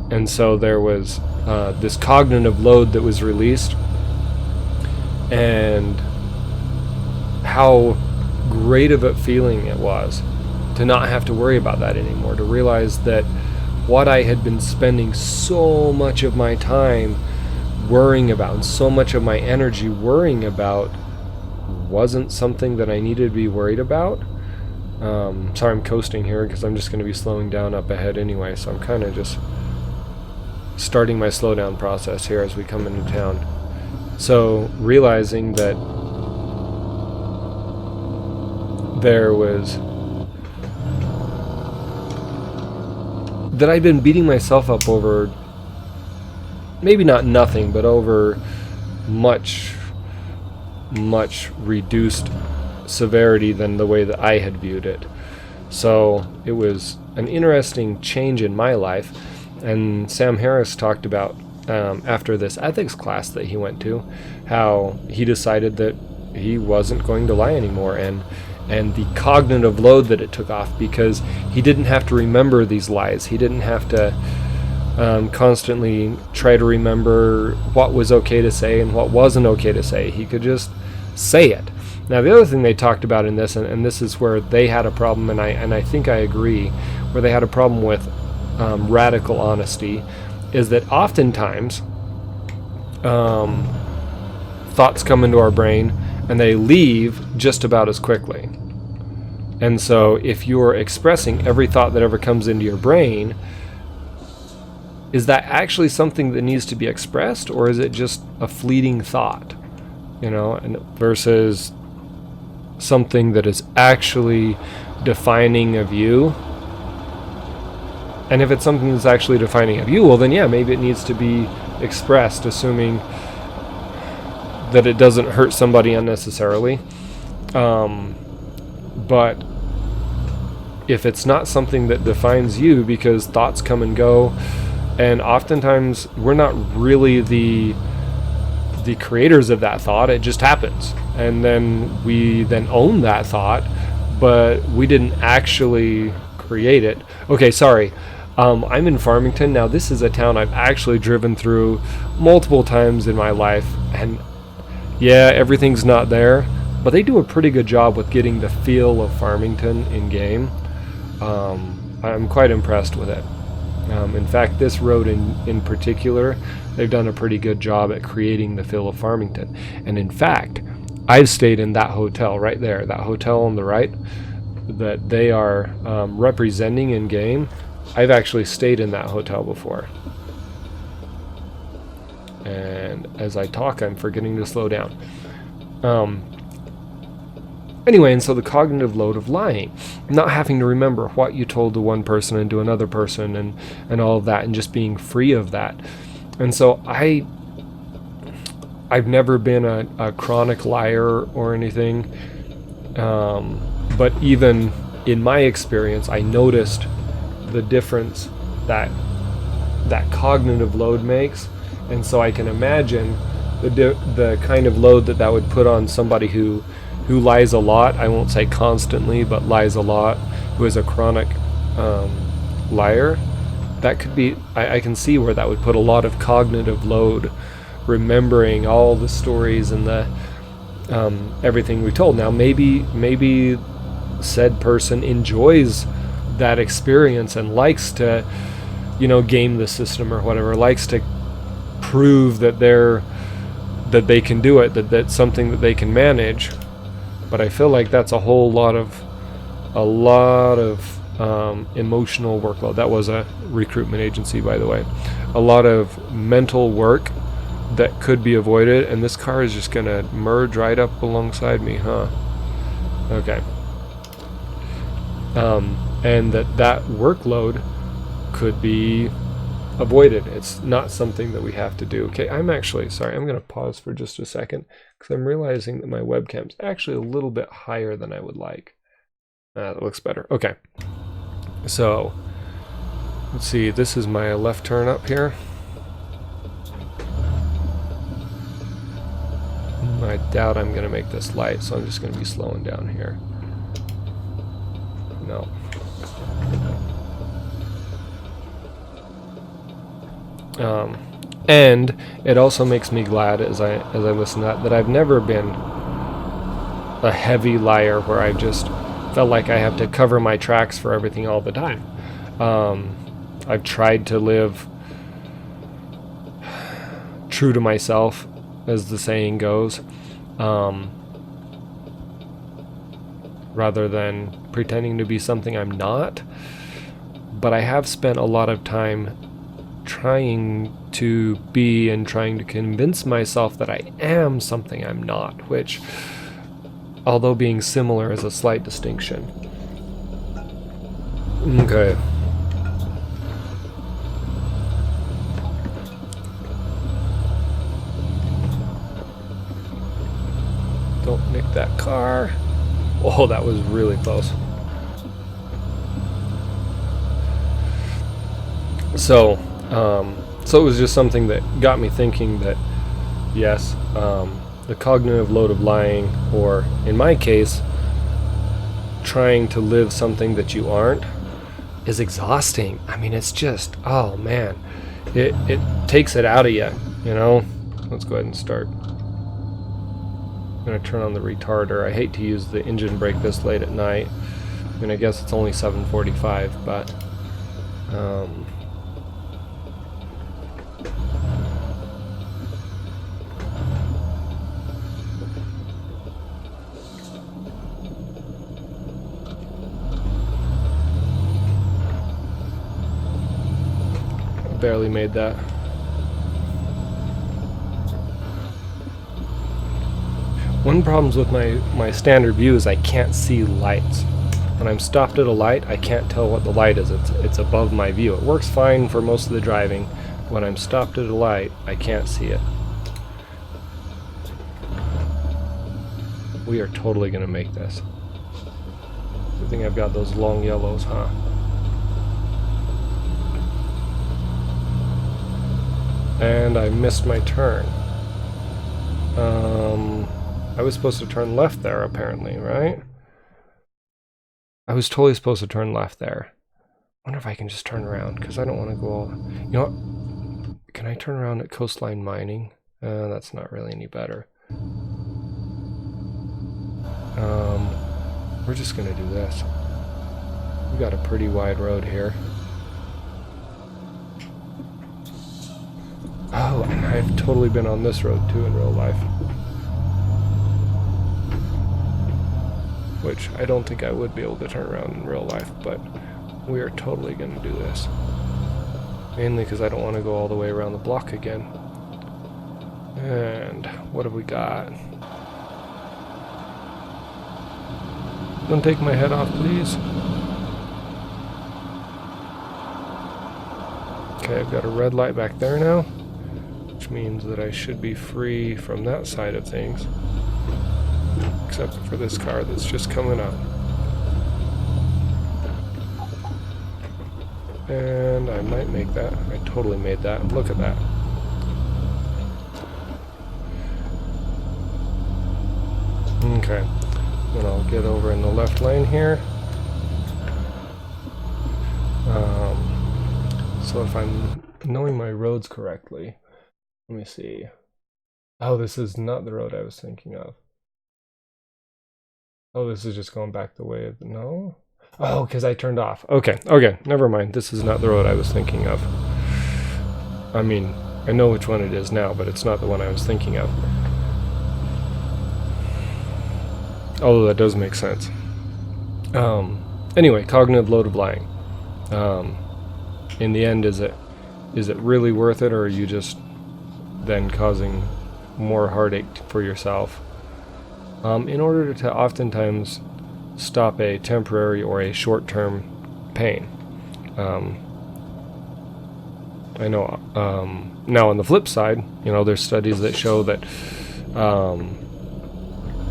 And so there was this cognitive load that was released, and how great of a feeling it was to not have to worry about that anymore, to realize that what I had been spending so much of my time worrying about and so much of my energy worrying about wasn't something that I needed to be worried about. Sorry, I'm coasting here because I'm just going to be slowing down up ahead anyway, so I'm kind of just starting my slowdown process here as we come into town. So realizing that there was, that I'd been beating myself up over, maybe not nothing, but over much reduced severity than the way that I had viewed it. So it was an interesting change in my life. And Sam Harris talked about, after this ethics class that he went to, how he decided that he wasn't going to lie anymore, and the cognitive load that it took off, because he didn't have to remember these lies. He didn't have to constantly try to remember what was okay to say and what wasn't okay to say. He could just say it. Now, the other thing they talked about in this, and this is where they had a problem, and I think I agree, where they had a problem with radical honesty, is that oftentimes thoughts come into our brain and they leave just about as quickly. And so if you're expressing every thought that ever comes into your brain, is that actually something that needs to be expressed, or is it just a fleeting thought, and versus something that is actually defining of you? And if it's something that's actually defining of you, well then yeah, maybe it needs to be expressed, assuming that it doesn't hurt somebody unnecessarily. But if it's not something that defines you, because thoughts come and go, and oftentimes we're not really the creators of that thought, it just happens, and then we then own that thought, but we didn't actually create it. Okay, sorry. I'm in Farmington. Now, this is a town I've actually driven through multiple times in my life, and yeah, everything's not there, but they do a pretty good job with getting the feel of Farmington in game. I'm quite impressed with it. In fact, this road in particular, they've done a pretty good job at creating the feel of Farmington. And in fact, I've stayed in that hotel right there, that hotel on the right that they are representing in game. I've actually stayed in that hotel before. And as I talk, I'm forgetting to slow down. Anyway, and so the cognitive load of lying, not having to remember what you told to one person and to another person, and all of that, and just being free of that. And so I've never been a chronic liar or anything, but even in my experience, I noticed the difference that cognitive load makes. And so I can imagine the kind of load that would put on somebody who lies a lot. I won't say constantly, but lies a lot, who is a chronic liar. That could be, I can see where that would put a lot of cognitive load, remembering all the stories and the everything we told. Now, maybe said person enjoys that experience and likes to, game the system or whatever, likes to prove that they can do it, that's something that they can manage. But I feel like that's a lot of emotional workload. That was a recruitment agency, by the way. A lot of mental work that could be avoided, and this car is just gonna merge right up alongside me, huh? Okay. And that workload could be avoided. It's not something that we have to do. Okay, I'm actually, sorry, I'm going to pause for just a second, because I'm realizing that my webcam's actually a little bit higher than I would like. That looks better. Okay, so let's see, this is my left turn up here. I doubt I'm going to make this light, so I'm just going to be slowing down here. No. And it also makes me glad as I listen to that I've never been a heavy liar where I just felt like I have to cover my tracks for everything all the time. I've tried to live true to myself, as the saying goes, rather than pretending to be something I'm not. But I have spent a lot of time trying to be and trying to convince myself that I am something I'm not, which, although being similar, is a slight distinction. Okay. Don't nick that car. Oh, that was really close. So it was just something that got me thinking that, yes, the cognitive load of lying, or in my case, trying to live something that you aren't, is exhausting. I mean, it's just, oh man, it takes it out of you, you know? Let's go ahead and start. I'm gonna turn on the retarder. I hate to use the engine brake this late at night. I mean, I guess it's only 7:45, but barely made that. One problem with my standard view is I can't see lights. When I'm stopped at a light, I can't tell what the light is. It's above my view. It works fine for most of the driving. When I'm stopped at a light, I can't see it. We are totally going to make this. I think I've got those long yellows, huh? And I missed my turn. I was supposed to turn left there, apparently, right? I was totally supposed to turn left there. I wonder if I can just turn around, because I don't want to go all... You know what? Can I turn around at Coastline Mining? That's not really any better. We're just going to do this. We got a pretty wide road here. Oh, and I've totally been on this road too in real life. Which I don't think I would be able to turn around in real life, but we are totally going to do this. Mainly because I don't want to go all the way around the block again. And what have we got? Don't take my head off, please. Okay, I've got a red light back there now, which means that I should be free from that side of things. Except for this car that's just coming up. And I might make that. I totally made that. Look at that. Okay. Then I'll get over in the left lane here. So if I'm knowing my roads correctly, let me see. Oh, this is not the road I was thinking of. Oh, this is just going back the way of... No? Oh, because I turned off. Okay, never mind. This is not the road I was thinking of. I mean, I know which one it is now, but it's not the one I was thinking of. Although that does make sense. Anyway, cognitive load of lying. In the end, is it really worth it, or are you just then causing more heartache for yourself? In order to oftentimes stop a temporary or a short-term pain. I know, now on the flip side, you know, there's studies that show that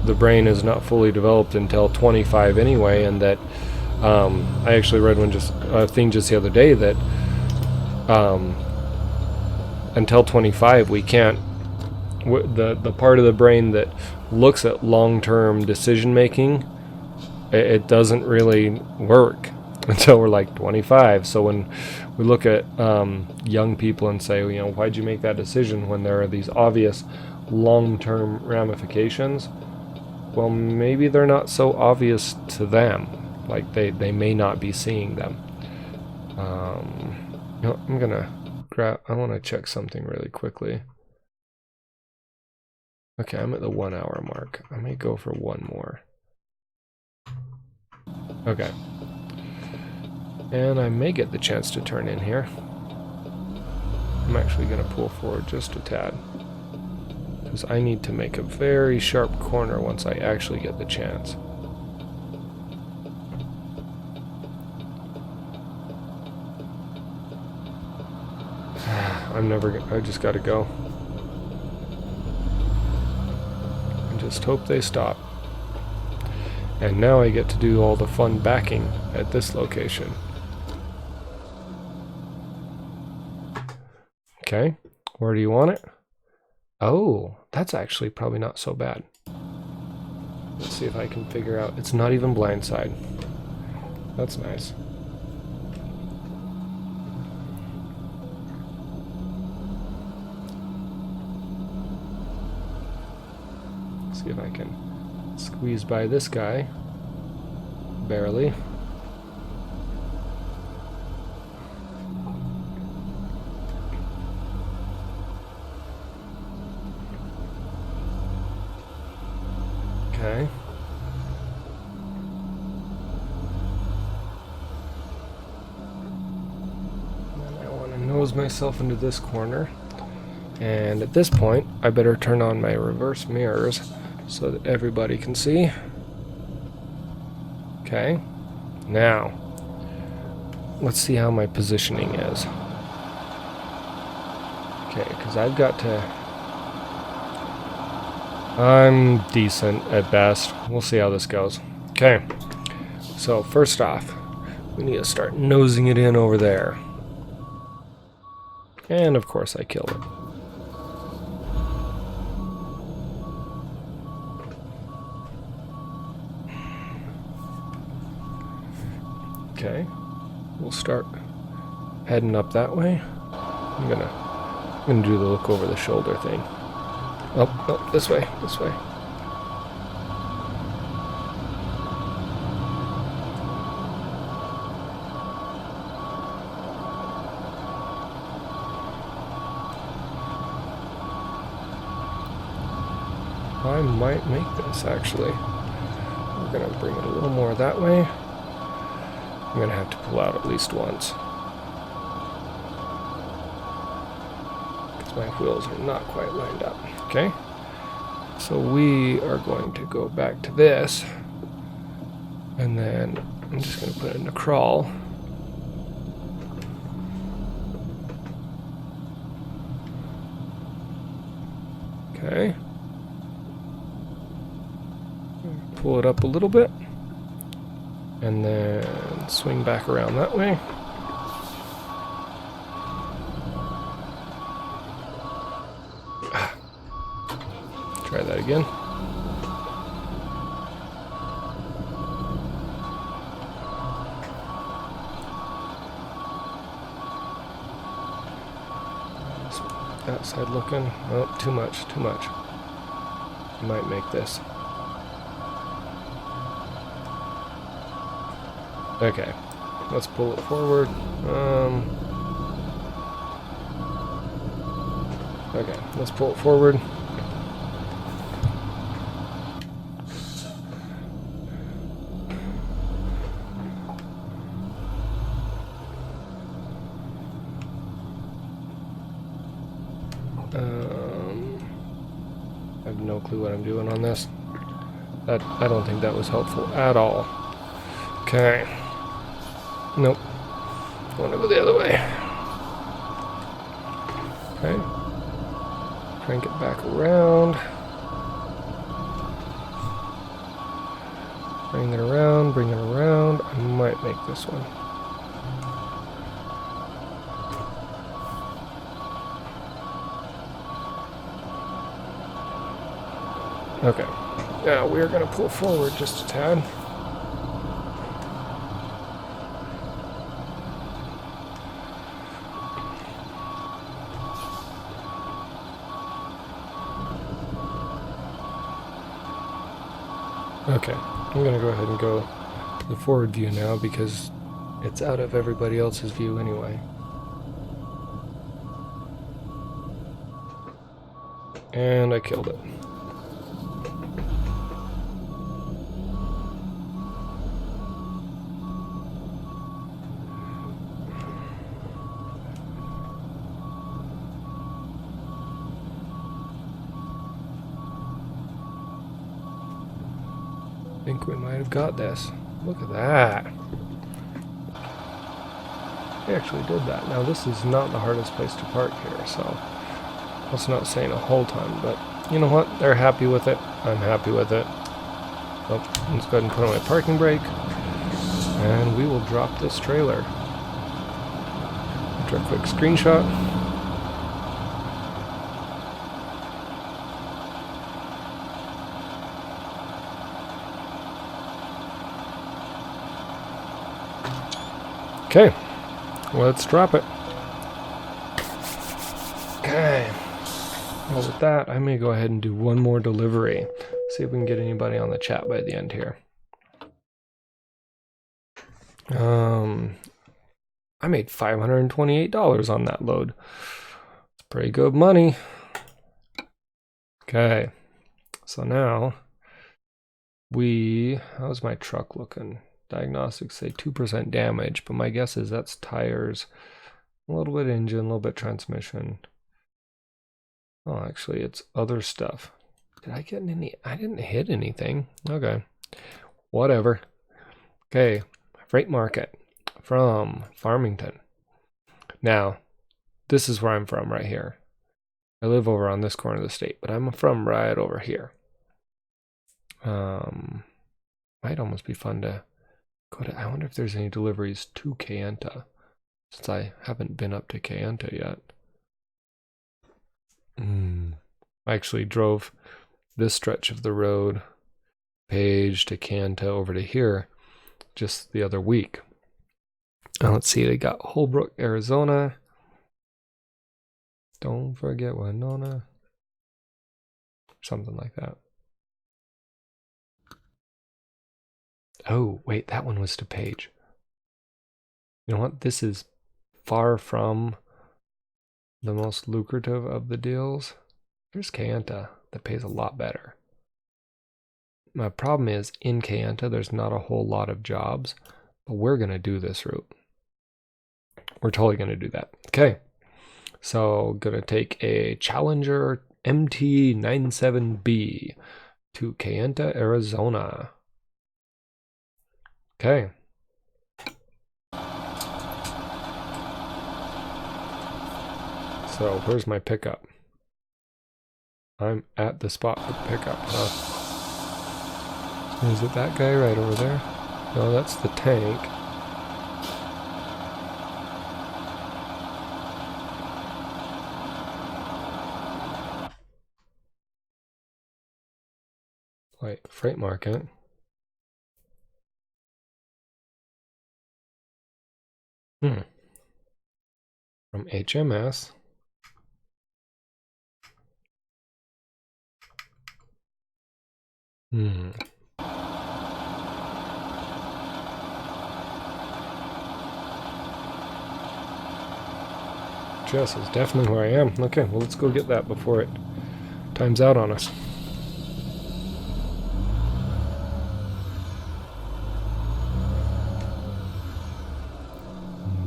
the brain is not fully developed until 25 anyway, and that I actually read a thing just the other day that until 25 we can't, the part of the brain that looks at long-term decision making, it doesn't really work until we're like 25. So when we look at young people and say, you know, why'd you make that decision when there are these obvious long-term ramifications? Well, maybe they're not so obvious to them. Like they may not be seeing them. You know, I'm gonna grab. I want to check something really quickly. Okay, I'm at the 1 hour mark. I may go for one more. Okay. And I may get the chance to turn in here. I'm actually going to pull forward just a tad, because I need to make a very sharp corner once I actually get the chance. I just got to go. Just hope they stop. And now I get to do all the fun backing at this location. Okay, where do you want it? Oh, that's actually probably not so bad. Let's see if I can figure out. It's not even blindside. That's nice. See if I can squeeze by this guy. Barely. Okay. And I want to nose myself into this corner. And at this point, I better turn on my reverse mirrors so that everybody can see. Okay. Now, let's see how my positioning is. Okay, because I've got to... I'm decent at best. We'll see how this goes. Okay. So, first off, we need to start nosing it in over there. And, of course, I killed it. Okay, we'll start heading up that way. I'm gonna do the look over the shoulder thing. Oh, no, this way, this way. I might make this actually. We're gonna bring it a little more that way. I'm going to have to pull out at least once. Because my wheels are not quite lined up. Okay? So we are going to go back to this. And then I'm just going to put it in a crawl. Okay. Pull it up a little bit. And then swing back around that way. Try that again. Outside looking. Oh, too much, too much. Might make this. Okay, let's pull it forward. Okay, let's pull it forward. I have no clue what I'm doing on this. I don't think that was helpful at all. Okay. Nope. I want to go the other way. Okay. Crank it back around. Bring it around, bring it around. I might make this one. Okay. Now we're going to pull forward just a tad. Okay, I'm going to go ahead and go to the forward view now because it's out of everybody else's view anyway. And I killed it. I think we might have got this. Look at that. We actually did that. Now this is not the hardest place to park here, so that's not saying a whole ton, but you know what? They're happy with it. I'm happy with it. So let's go ahead and put on my parking brake, and we will drop this trailer. After a quick screenshot. Okay, let's drop it. Okay. Well, with that, I may go ahead and do one more delivery. See if we can get anybody on the chat by the end here. I made $528 on that load. It's pretty good money. Okay, so now how's my truck looking? Diagnostics say 2% damage, but my guess is that's tires, a little bit engine, a little bit transmission. Oh, actually, it's other stuff. Did I get any? I didn't hit anything. Okay, whatever. Okay, freight market from Farmington. Now, this is where I'm from right here. I live over on this corner of the state, but I'm from right over here. Might almost be fun to go to. I wonder if there's any deliveries to Kayenta, since I haven't been up to Kayenta yet. I actually drove this stretch of the road, Page to Kayenta over to here, just the other week. Let's see, they got Holbrook, Arizona. Don't forget Winona. Something like that. Oh, wait, that one was to Page. You know what? This is far from the most lucrative of the deals. Here's Kayenta that pays a lot better. My problem is in Kayenta, there's not a whole lot of jobs, but we're going to do this route. We're totally going to do that. Okay. So going to take a Challenger MT97B to Kayenta, Arizona. Okay. So where's my pickup? I'm at the spot for the pickup, huh? Is it that guy right over there? No, that's the tank. Wait, freight market. From HMS. Jess is definitely where I am. Okay, well, let's go get that before it times out on us.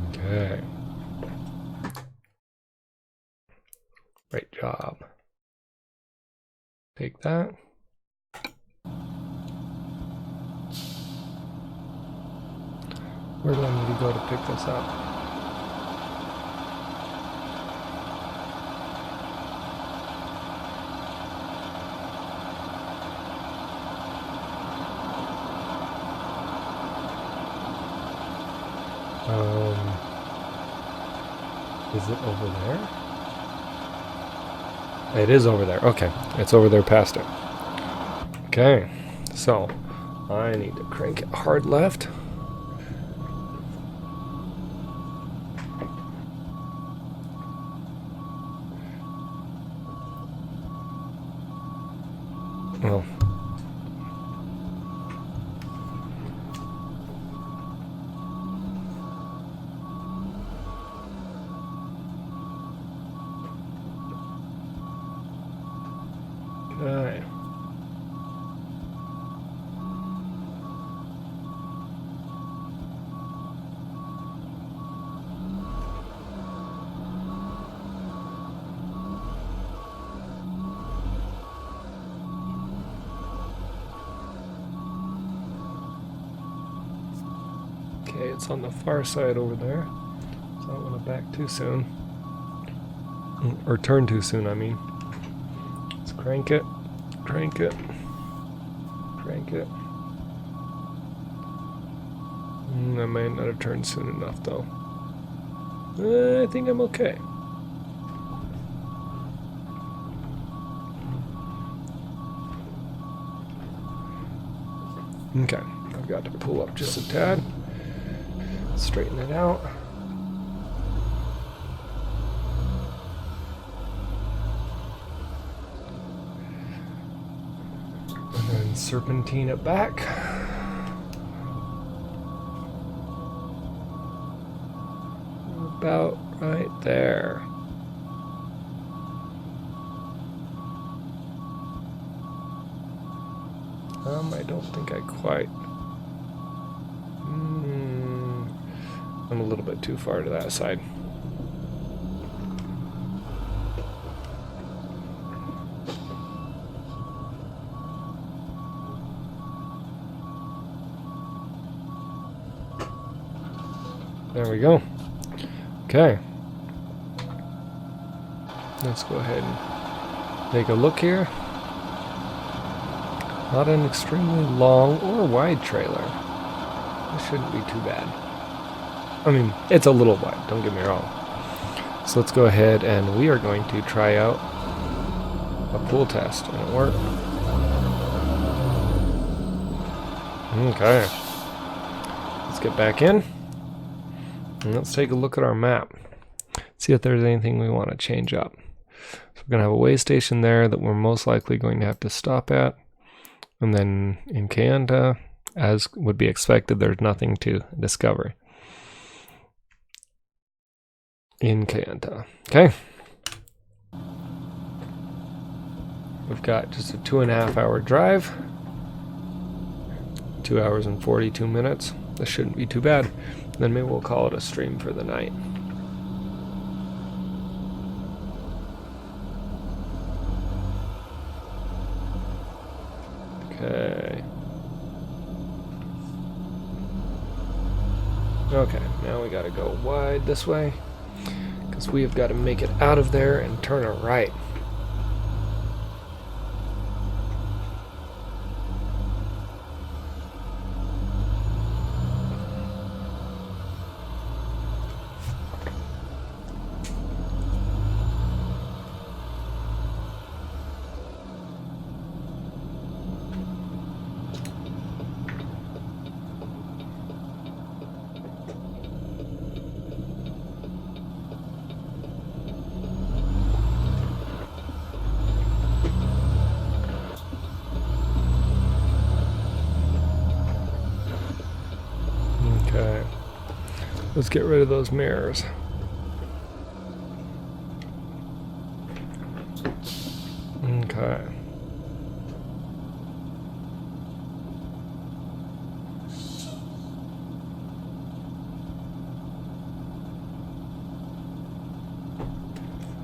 Okay. Great job. Take that. Where do I need to go to pick this up? Is it over there? It is over there. Okay, it's over there past it. Okay, so I need to crank it hard left. Well, okay. Okay, it's on the far side over there, so I don't want to back too soon. Or turn too soon, I mean. Let's crank it, crank it, crank it. I might not have turned soon enough, though. I think I'm okay. Okay, I've got to pull up just a tad. straighten it out. And then serpentine it back. About right there. I don't think I quite... I'm a little bit too far to that side. There we go. Okay. Let's go ahead and take a look here. Not an extremely long or wide trailer. This shouldn't be too bad. I mean, it's a little wide, don't get me wrong. So let's go ahead and we are going to try out a pool test, and it worked. Okay. Let's get back in. And let's take a look at our map. See if there's anything we want to change up. So we're going to have a way station there that we're most likely going to have to stop at. And then in Kayenta, as would be expected, there's nothing to discover in Kayenta. Okay. We've got just a 2.5 hour drive. 2 hours and 42 minutes. This shouldn't be too bad. Then maybe we'll call it a stream for the night. Okay. Okay, now we gotta go wide this way, because we have got to make it out of there and turn it right. Okay, let's get rid of those mirrors. Okay.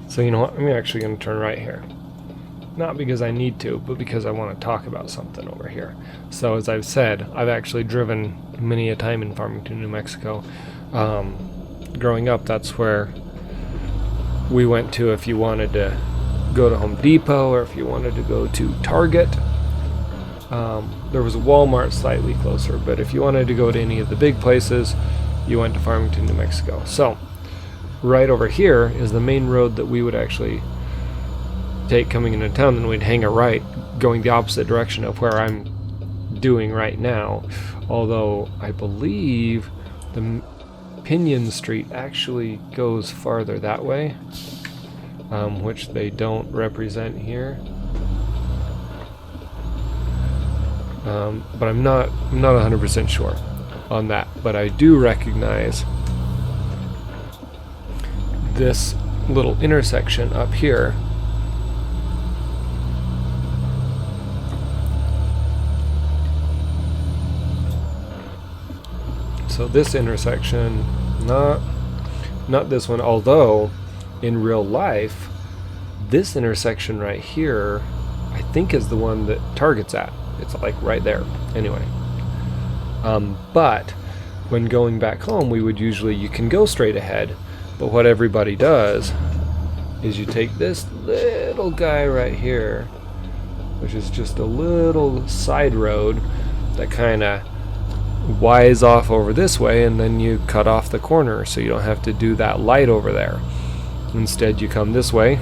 So you know what, I'm actually going to turn right here. Not because I need to, but because I want to talk about something over here. So as I've said, I've actually driven many a time in Farmington, New Mexico. Growing up, that's where we went to if you wanted to go to Home Depot or if you wanted to go to Target. There was a Walmart slightly closer, but if you wanted to go to any of the big places, you went to Farmington, New Mexico. So right over here is the main road that we would actually take coming into town. Then we'd hang a right going the opposite direction of where I'm doing right now, although I believe the Pinion Street actually goes farther that way, which they don't represent here. But I'm not 100% sure on that, but I do recognize this little intersection up here. So this intersection, not this one, although in real life, this intersection right here, I think is the one that Target's at. It's like right there. Anyway. But when going back home, we would usually, you can go straight ahead, but what everybody does is you take this little guy right here, which is just a little side road that kind of wise off over this way, and then you cut off the corner so you don't have to do that light over there. Instead you come this way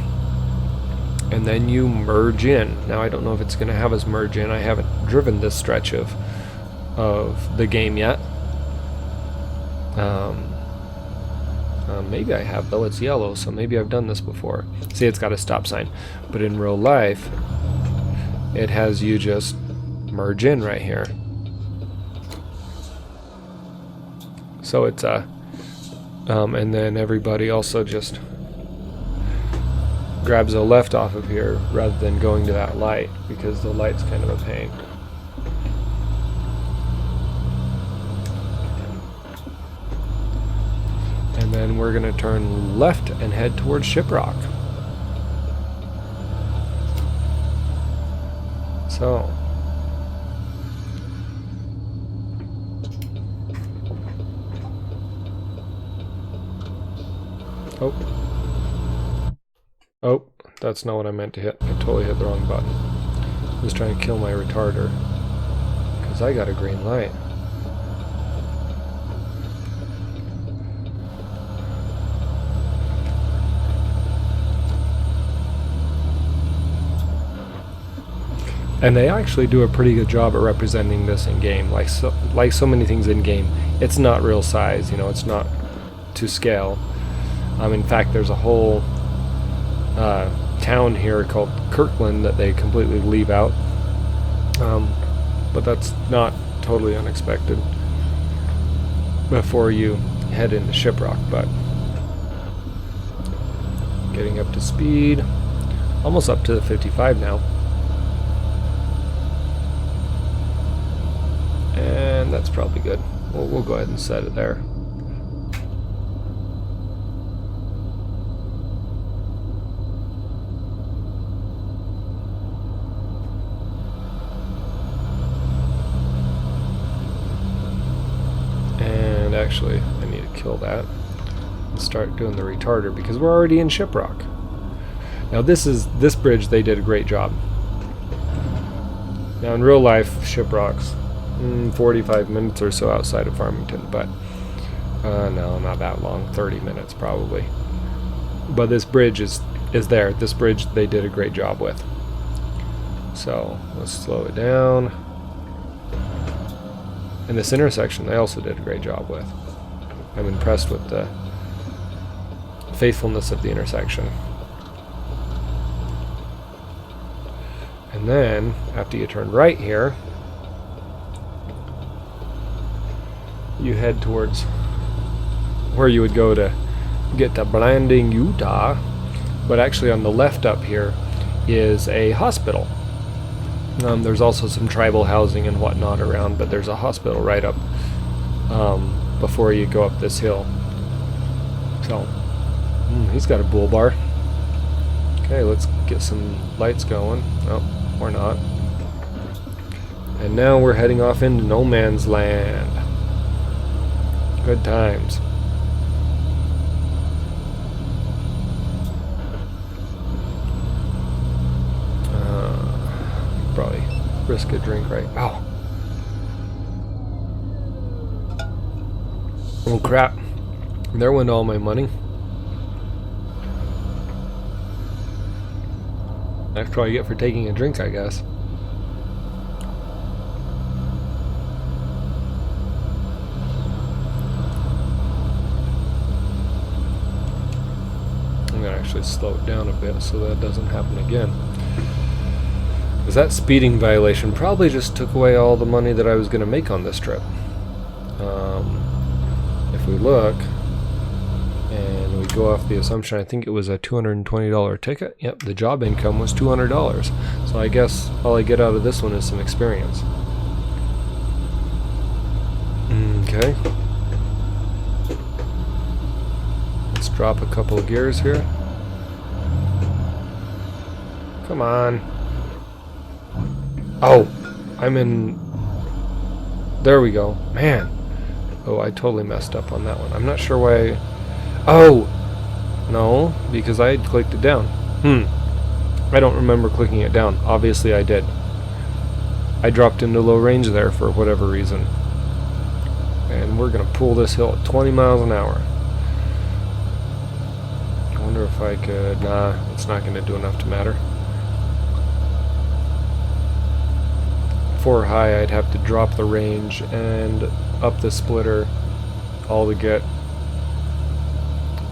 and then you merge in. Now I don't know if it's going to have us merge in. I haven't driven this stretch of the game yet, Maybe I have, though. It's yellow, so maybe I've done this before. See, it's got a stop sign. But in real life, it has you just merge in right here. So it's and then everybody also just grabs a left off of here rather than going to that light, because the light's kind of a pain. And then we're going to turn left and head towards Shiprock. So oh, that's not what I meant to hit. I totally hit the wrong button. I was trying to kill my retarder because I got a green light. And they actually do a pretty good job at representing this in game. Like so many things in game, it's not real size. You know, it's not to scale. In fact, there's a whole town here called Kirkland that they completely leave out. But that's not totally unexpected before you head into Shiprock. But getting up to speed, almost up to the 55 now. And that's probably good. We'll go ahead and set it there. And actually, I need to kill that and start doing the retarder because we're already in Shiprock. Now this bridge, they did a great job. Now in real life, Shiprock's 45 minutes or so outside of Farmington, but no, not that long, 30 minutes probably. But this bridge is there. This bridge they did a great job with. So let's slow it down. And this intersection they also did a great job with. I'm impressed with the faithfulness of the intersection. And then after you turn right here, you head towards where you would go to get to Blanding, Utah. But actually on the left up here is a hospital. There's also some tribal housing and whatnot around, but there's a hospital right up before you go up this hill. So, he's got a bull bar. Okay, let's get some lights going. Oh, or not. And now we're heading off into no man's land. Good times. Probably risk a drink, right? Ow. Oh crap. There went all my money. That's what I get for taking a drink, I guess. I'm gonna actually slow it down a bit so that doesn't happen again. Because that speeding violation probably just took away all the money that I was going to make on this trip. If we look, and we go off the assumption, I think it was a $220 ticket. Yep, the job income was $200. So I guess all I get out of this one is some experience. Okay. Let's drop a couple of gears here. Come on. Oh, I'm in... There we go. Man. Oh, I totally messed up on that one. I'm not sure why... Oh! No, because I had clicked it down. I don't remember clicking it down. Obviously I did. I dropped into low range there for whatever reason. And we're going to pull this hill at 20 miles an hour. I wonder if I could... Nah, it's not going to do enough to matter. For high, I'd have to drop the range and up the splitter all to get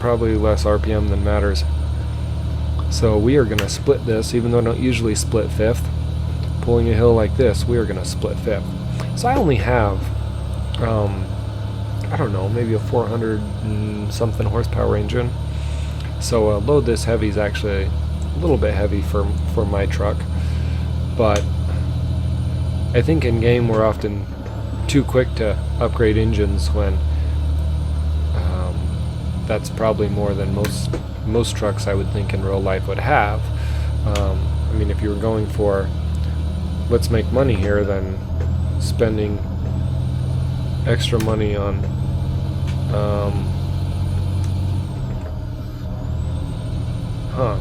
probably less RPM than matters. So we are going to split this, even though I don't usually split fifth. Pulling a hill like this, we are going to split fifth. So I only have, I don't know, maybe a 400 and something horsepower engine. So a load this heavy is actually a little bit heavy for my truck. But I think in game we're often too quick to upgrade engines when that's probably more than most trucks I would think in real life would have. I mean, if you were going for let's make money here, then spending extra money on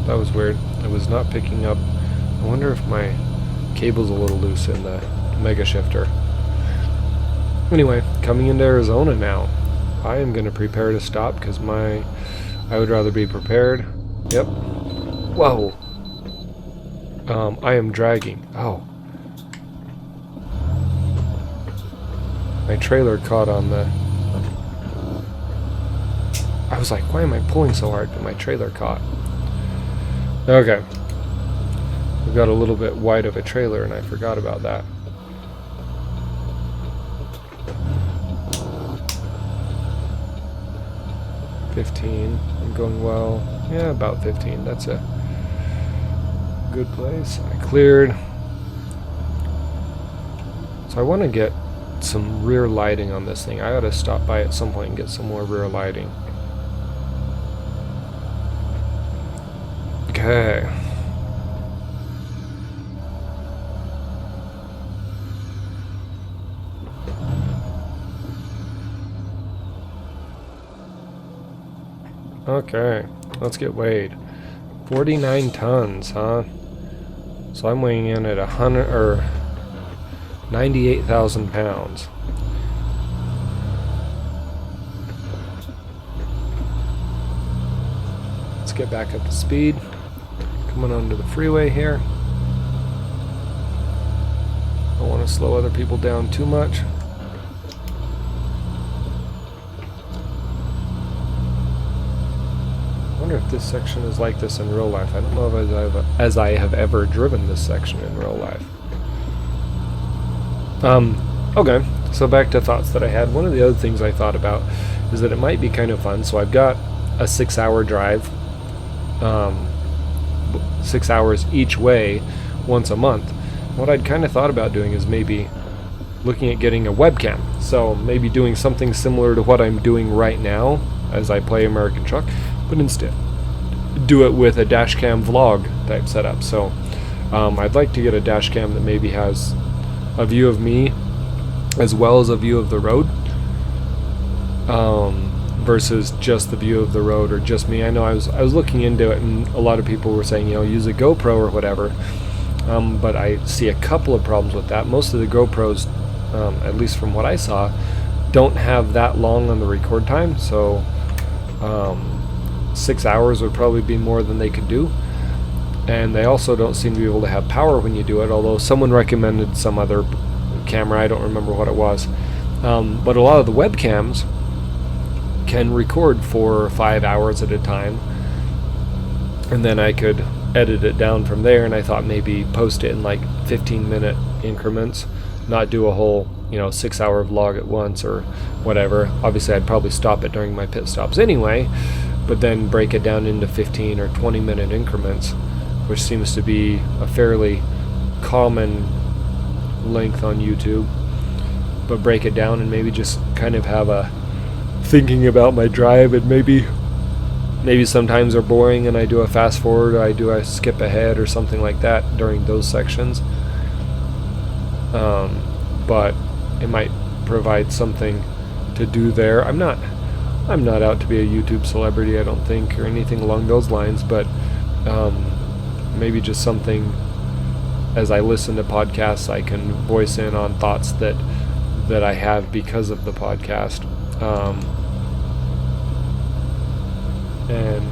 that was weird. I was not picking up. I wonder if my cable's a little loose in the mega shifter. Anyway, coming into Arizona now. I am going to prepare to stop because I would rather be prepared. Yep. Whoa. I am dragging. Oh. My trailer caught on the... I was like, why am I pulling so hard? But my trailer caught. Okay. We've got a little bit wide of a trailer and I forgot about that. I'm going well. Yeah, about 15. That's a good place. I cleared. So I want to get some rear lighting on this thing. I ought to stop by at some point and get some more rear lighting. Okay. Okay, let's get weighed. 49 tons, huh? So I'm weighing in at 98,000 pounds. Let's get back up to speed. Coming onto the freeway here. Don't want to slow other people down too much. I wonder if this section is like this in real life. I don't know if I have ever driven this section in real life. Okay, so back to thoughts that I had. One of the other things I thought about is that it might be kind of fun. So I've got a 6-hour drive, 6 hours each way once a month. What I'd kind of thought about doing is maybe looking at getting a webcam. So maybe doing something similar to what I'm doing right now as I play American Truck, but instead do it with a dash cam vlog type setup. So I'd like to get a dash cam that maybe has a view of me as well as a view of the road, versus just the view of the road or just me. I know I was looking into it and a lot of people were saying, you know, use a GoPro or whatever, but I see a couple of problems with that. Most of the GoPros, at least from what I saw, don't have that long on the record time, so 6 hours would probably be more than they could do. And they also don't seem to be able to have power when you do it, although someone recommended some other camera, I don't remember what it was. But a lot of the webcams can record 4 or 5 hours at a time, and then I could edit it down from there, and I thought maybe post it in like 15-minute increments, not do a whole 6-hour vlog at once or whatever. Obviously I'd probably stop it during my pit stops anyway, but then break it down into 15 or 20-minute increments, which seems to be a fairly common length on YouTube. But break it down and maybe just kind of have a thinking about my drive, and maybe sometimes they're boring and I do a fast forward, or I do a skip ahead or something like that during those sections. But it might provide something to do there. I'm not out to be a YouTube celebrity, I don't think, or anything along those lines, but maybe just something as I listen to podcasts I can voice in on thoughts that I have because of the podcast, and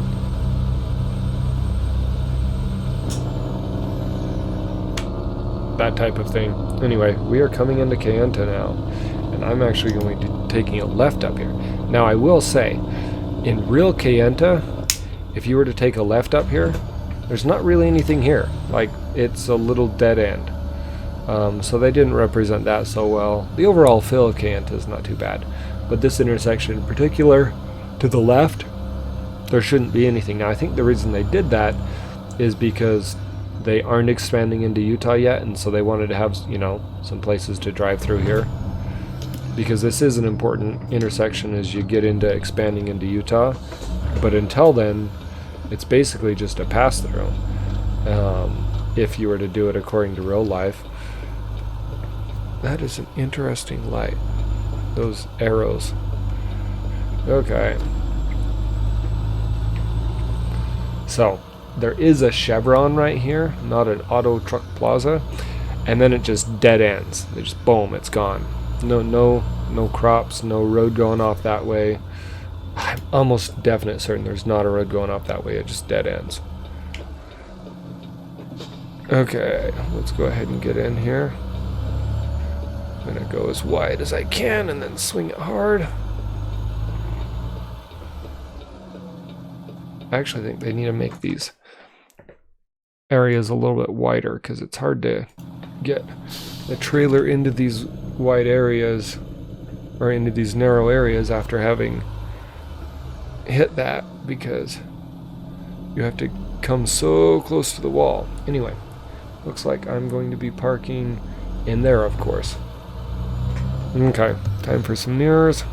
that type of thing. Anyway, we are coming into Kayenta now, and I'm actually going to be taking a left up here. Now I will say, in real Kayenta, if you were to take a left up here, there's not really anything here. Like, it's a little dead end. So they didn't represent that so well. The overall feel of Kayenta is not too bad. But this intersection in particular, to the left, there shouldn't be anything. Now I think the reason they did that is because they aren't expanding into Utah yet, and so they wanted to have, you know, some places to drive through here. Because this is an important intersection as you get into expanding into Utah. But until then, it's basically just a pass-through. If you were to do it according to real life. That is an interesting light. Those arrows. Okay. So, there is a chevron right here, not an auto truck plaza, and then it just dead ends. It just boom, it's gone. No crops, no road going off that way. I'm almost definite certain there's not a road going off that way. It just dead ends. Okay, let's go ahead and get in here. I'm gonna go as wide as I can and then swing it hard. I actually think they need to make these areas a little bit wider because it's hard to get a trailer into these wide areas or into these narrow areas after having hit that, because you have to come so close to the wall. Anyway, looks like I'm going to be parking in there, of course. Okay, time for some mirrors.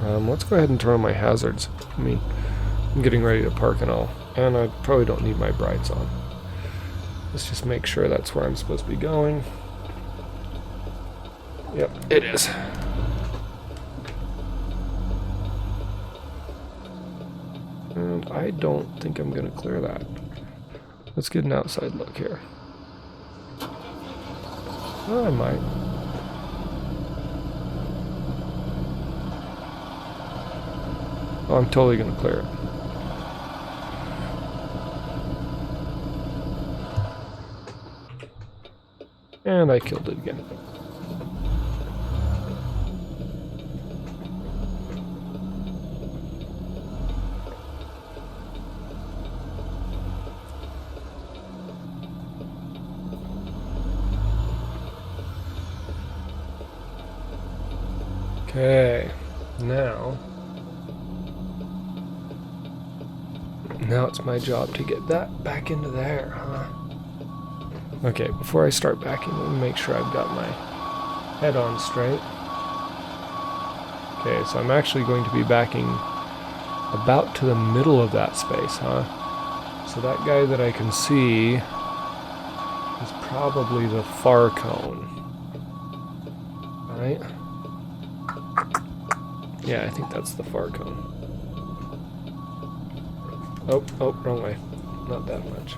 Let's go ahead and turn on my hazards. I mean, I'm getting ready to park and all, and I probably don't need my brights on. Let's just make sure that's where I'm supposed to be going. Yep, it is. And I don't think I'm going to clear that. Let's get an outside look here. Oh, I might. Oh, I'm totally going to clear it. And I killed it again. Okay, now it's my job to get that back into there, huh? Okay, before I start backing, let me make sure I've got my head on straight. Okay, so I'm actually going to be backing about to the middle of that space, huh? So that guy that I can see is probably the far cone, right? Yeah, I think that's the far cone. Oh, wrong way. Not that much.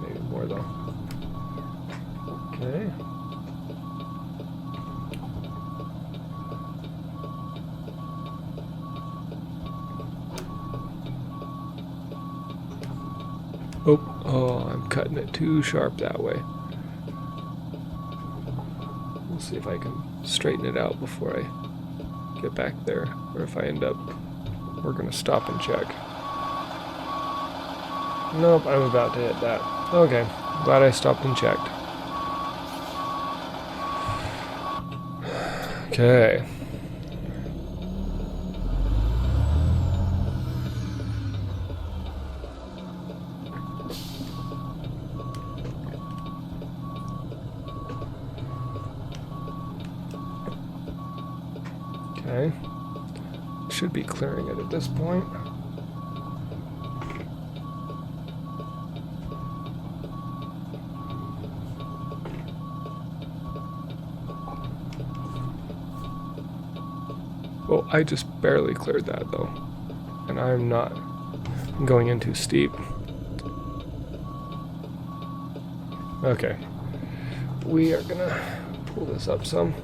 Maybe more though. Okay. Oh, I'm cutting it too sharp that way. We'll see if I can straighten it out before I get back there, or if I end up, we're gonna stop and check. Nope, I'm about to hit that. Okay, glad I stopped and checked. Okay. Okay. Should be clearing it at this point. Well, I just barely cleared that though. And I'm not going in too steep. Okay. We are gonna pull this up some.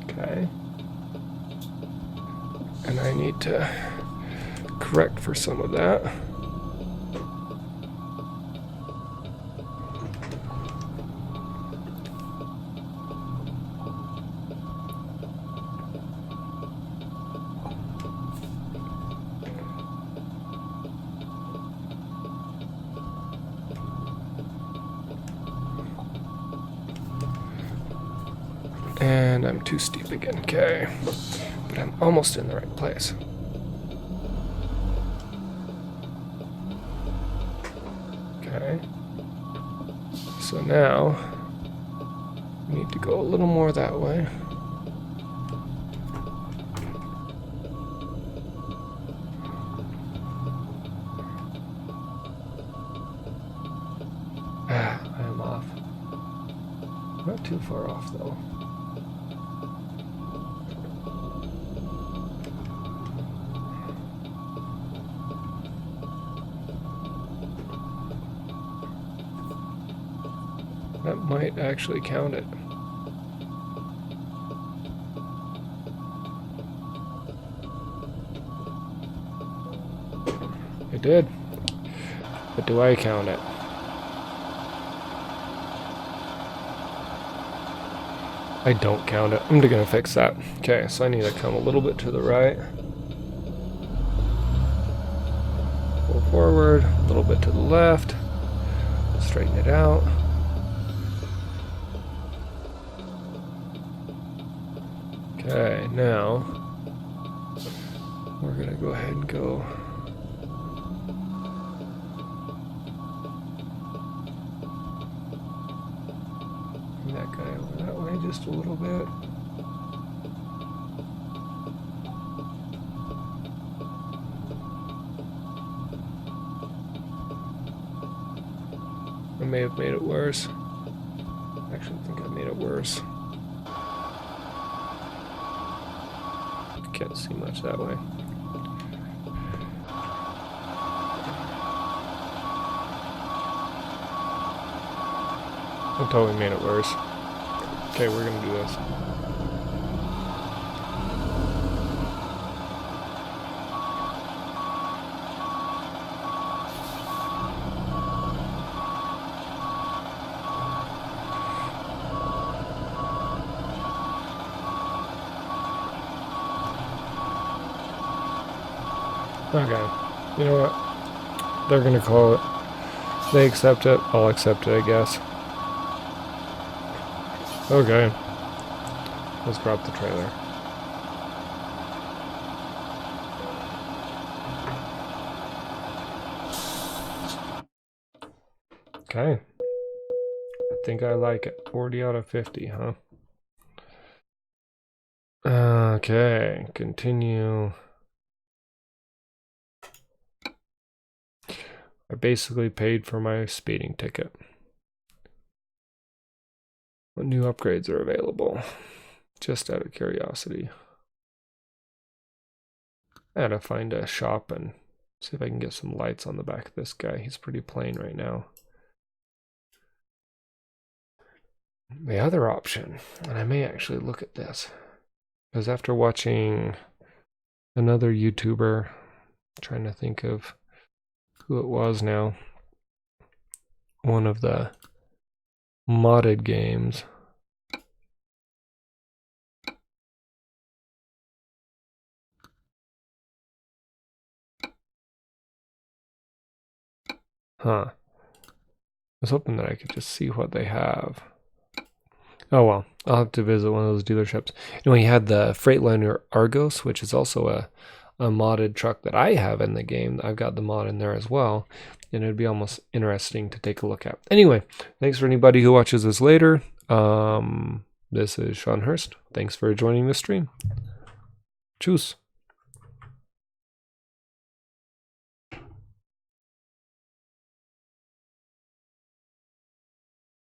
Okay. and I need to correct for some of that. And I'm too steep again, okay. But I'm almost in the right place. Okay. So now, we need to go a little more that way. I am off. Not too far off though. That might actually count it. It did. But do I count it? I don't count it. I'm gonna fix that. Okay, so I need to come a little bit to the right. Pull forward, a little bit to the left. Straighten it out. Okay, now we're gonna go ahead and go bring that guy over that way just a little bit. I may have made it worse. Actually, I think I made it worse. Can't see much that way. I totally made it worse. Okay, we're gonna do this. Okay, you know what? They're gonna call it. They accept it, I'll accept it, I guess. Okay. Let's drop the trailer. Okay. I think I like it. 40 out of 50, huh? Okay, continue. I basically paid for my speeding ticket. What new upgrades are available? Just out of curiosity. I gotta find a shop and see if I can get some lights on the back of this guy. He's pretty plain right now. The other option, and I may actually look at this, because after watching another YouTuber, trying to think of who it was now, one of the modded games. Huh. I was hoping that I could just see what they have. Oh well, I'll have to visit one of those dealerships. You know, he had the Freightliner Argos, which is also a modded truck that I have in the game. I've got the mod in there as well, and it'd be almost interesting to take a look at. Anyway, thanks for anybody who watches this later. This is Sean Hurst. Thanks for joining the stream. Tschüss.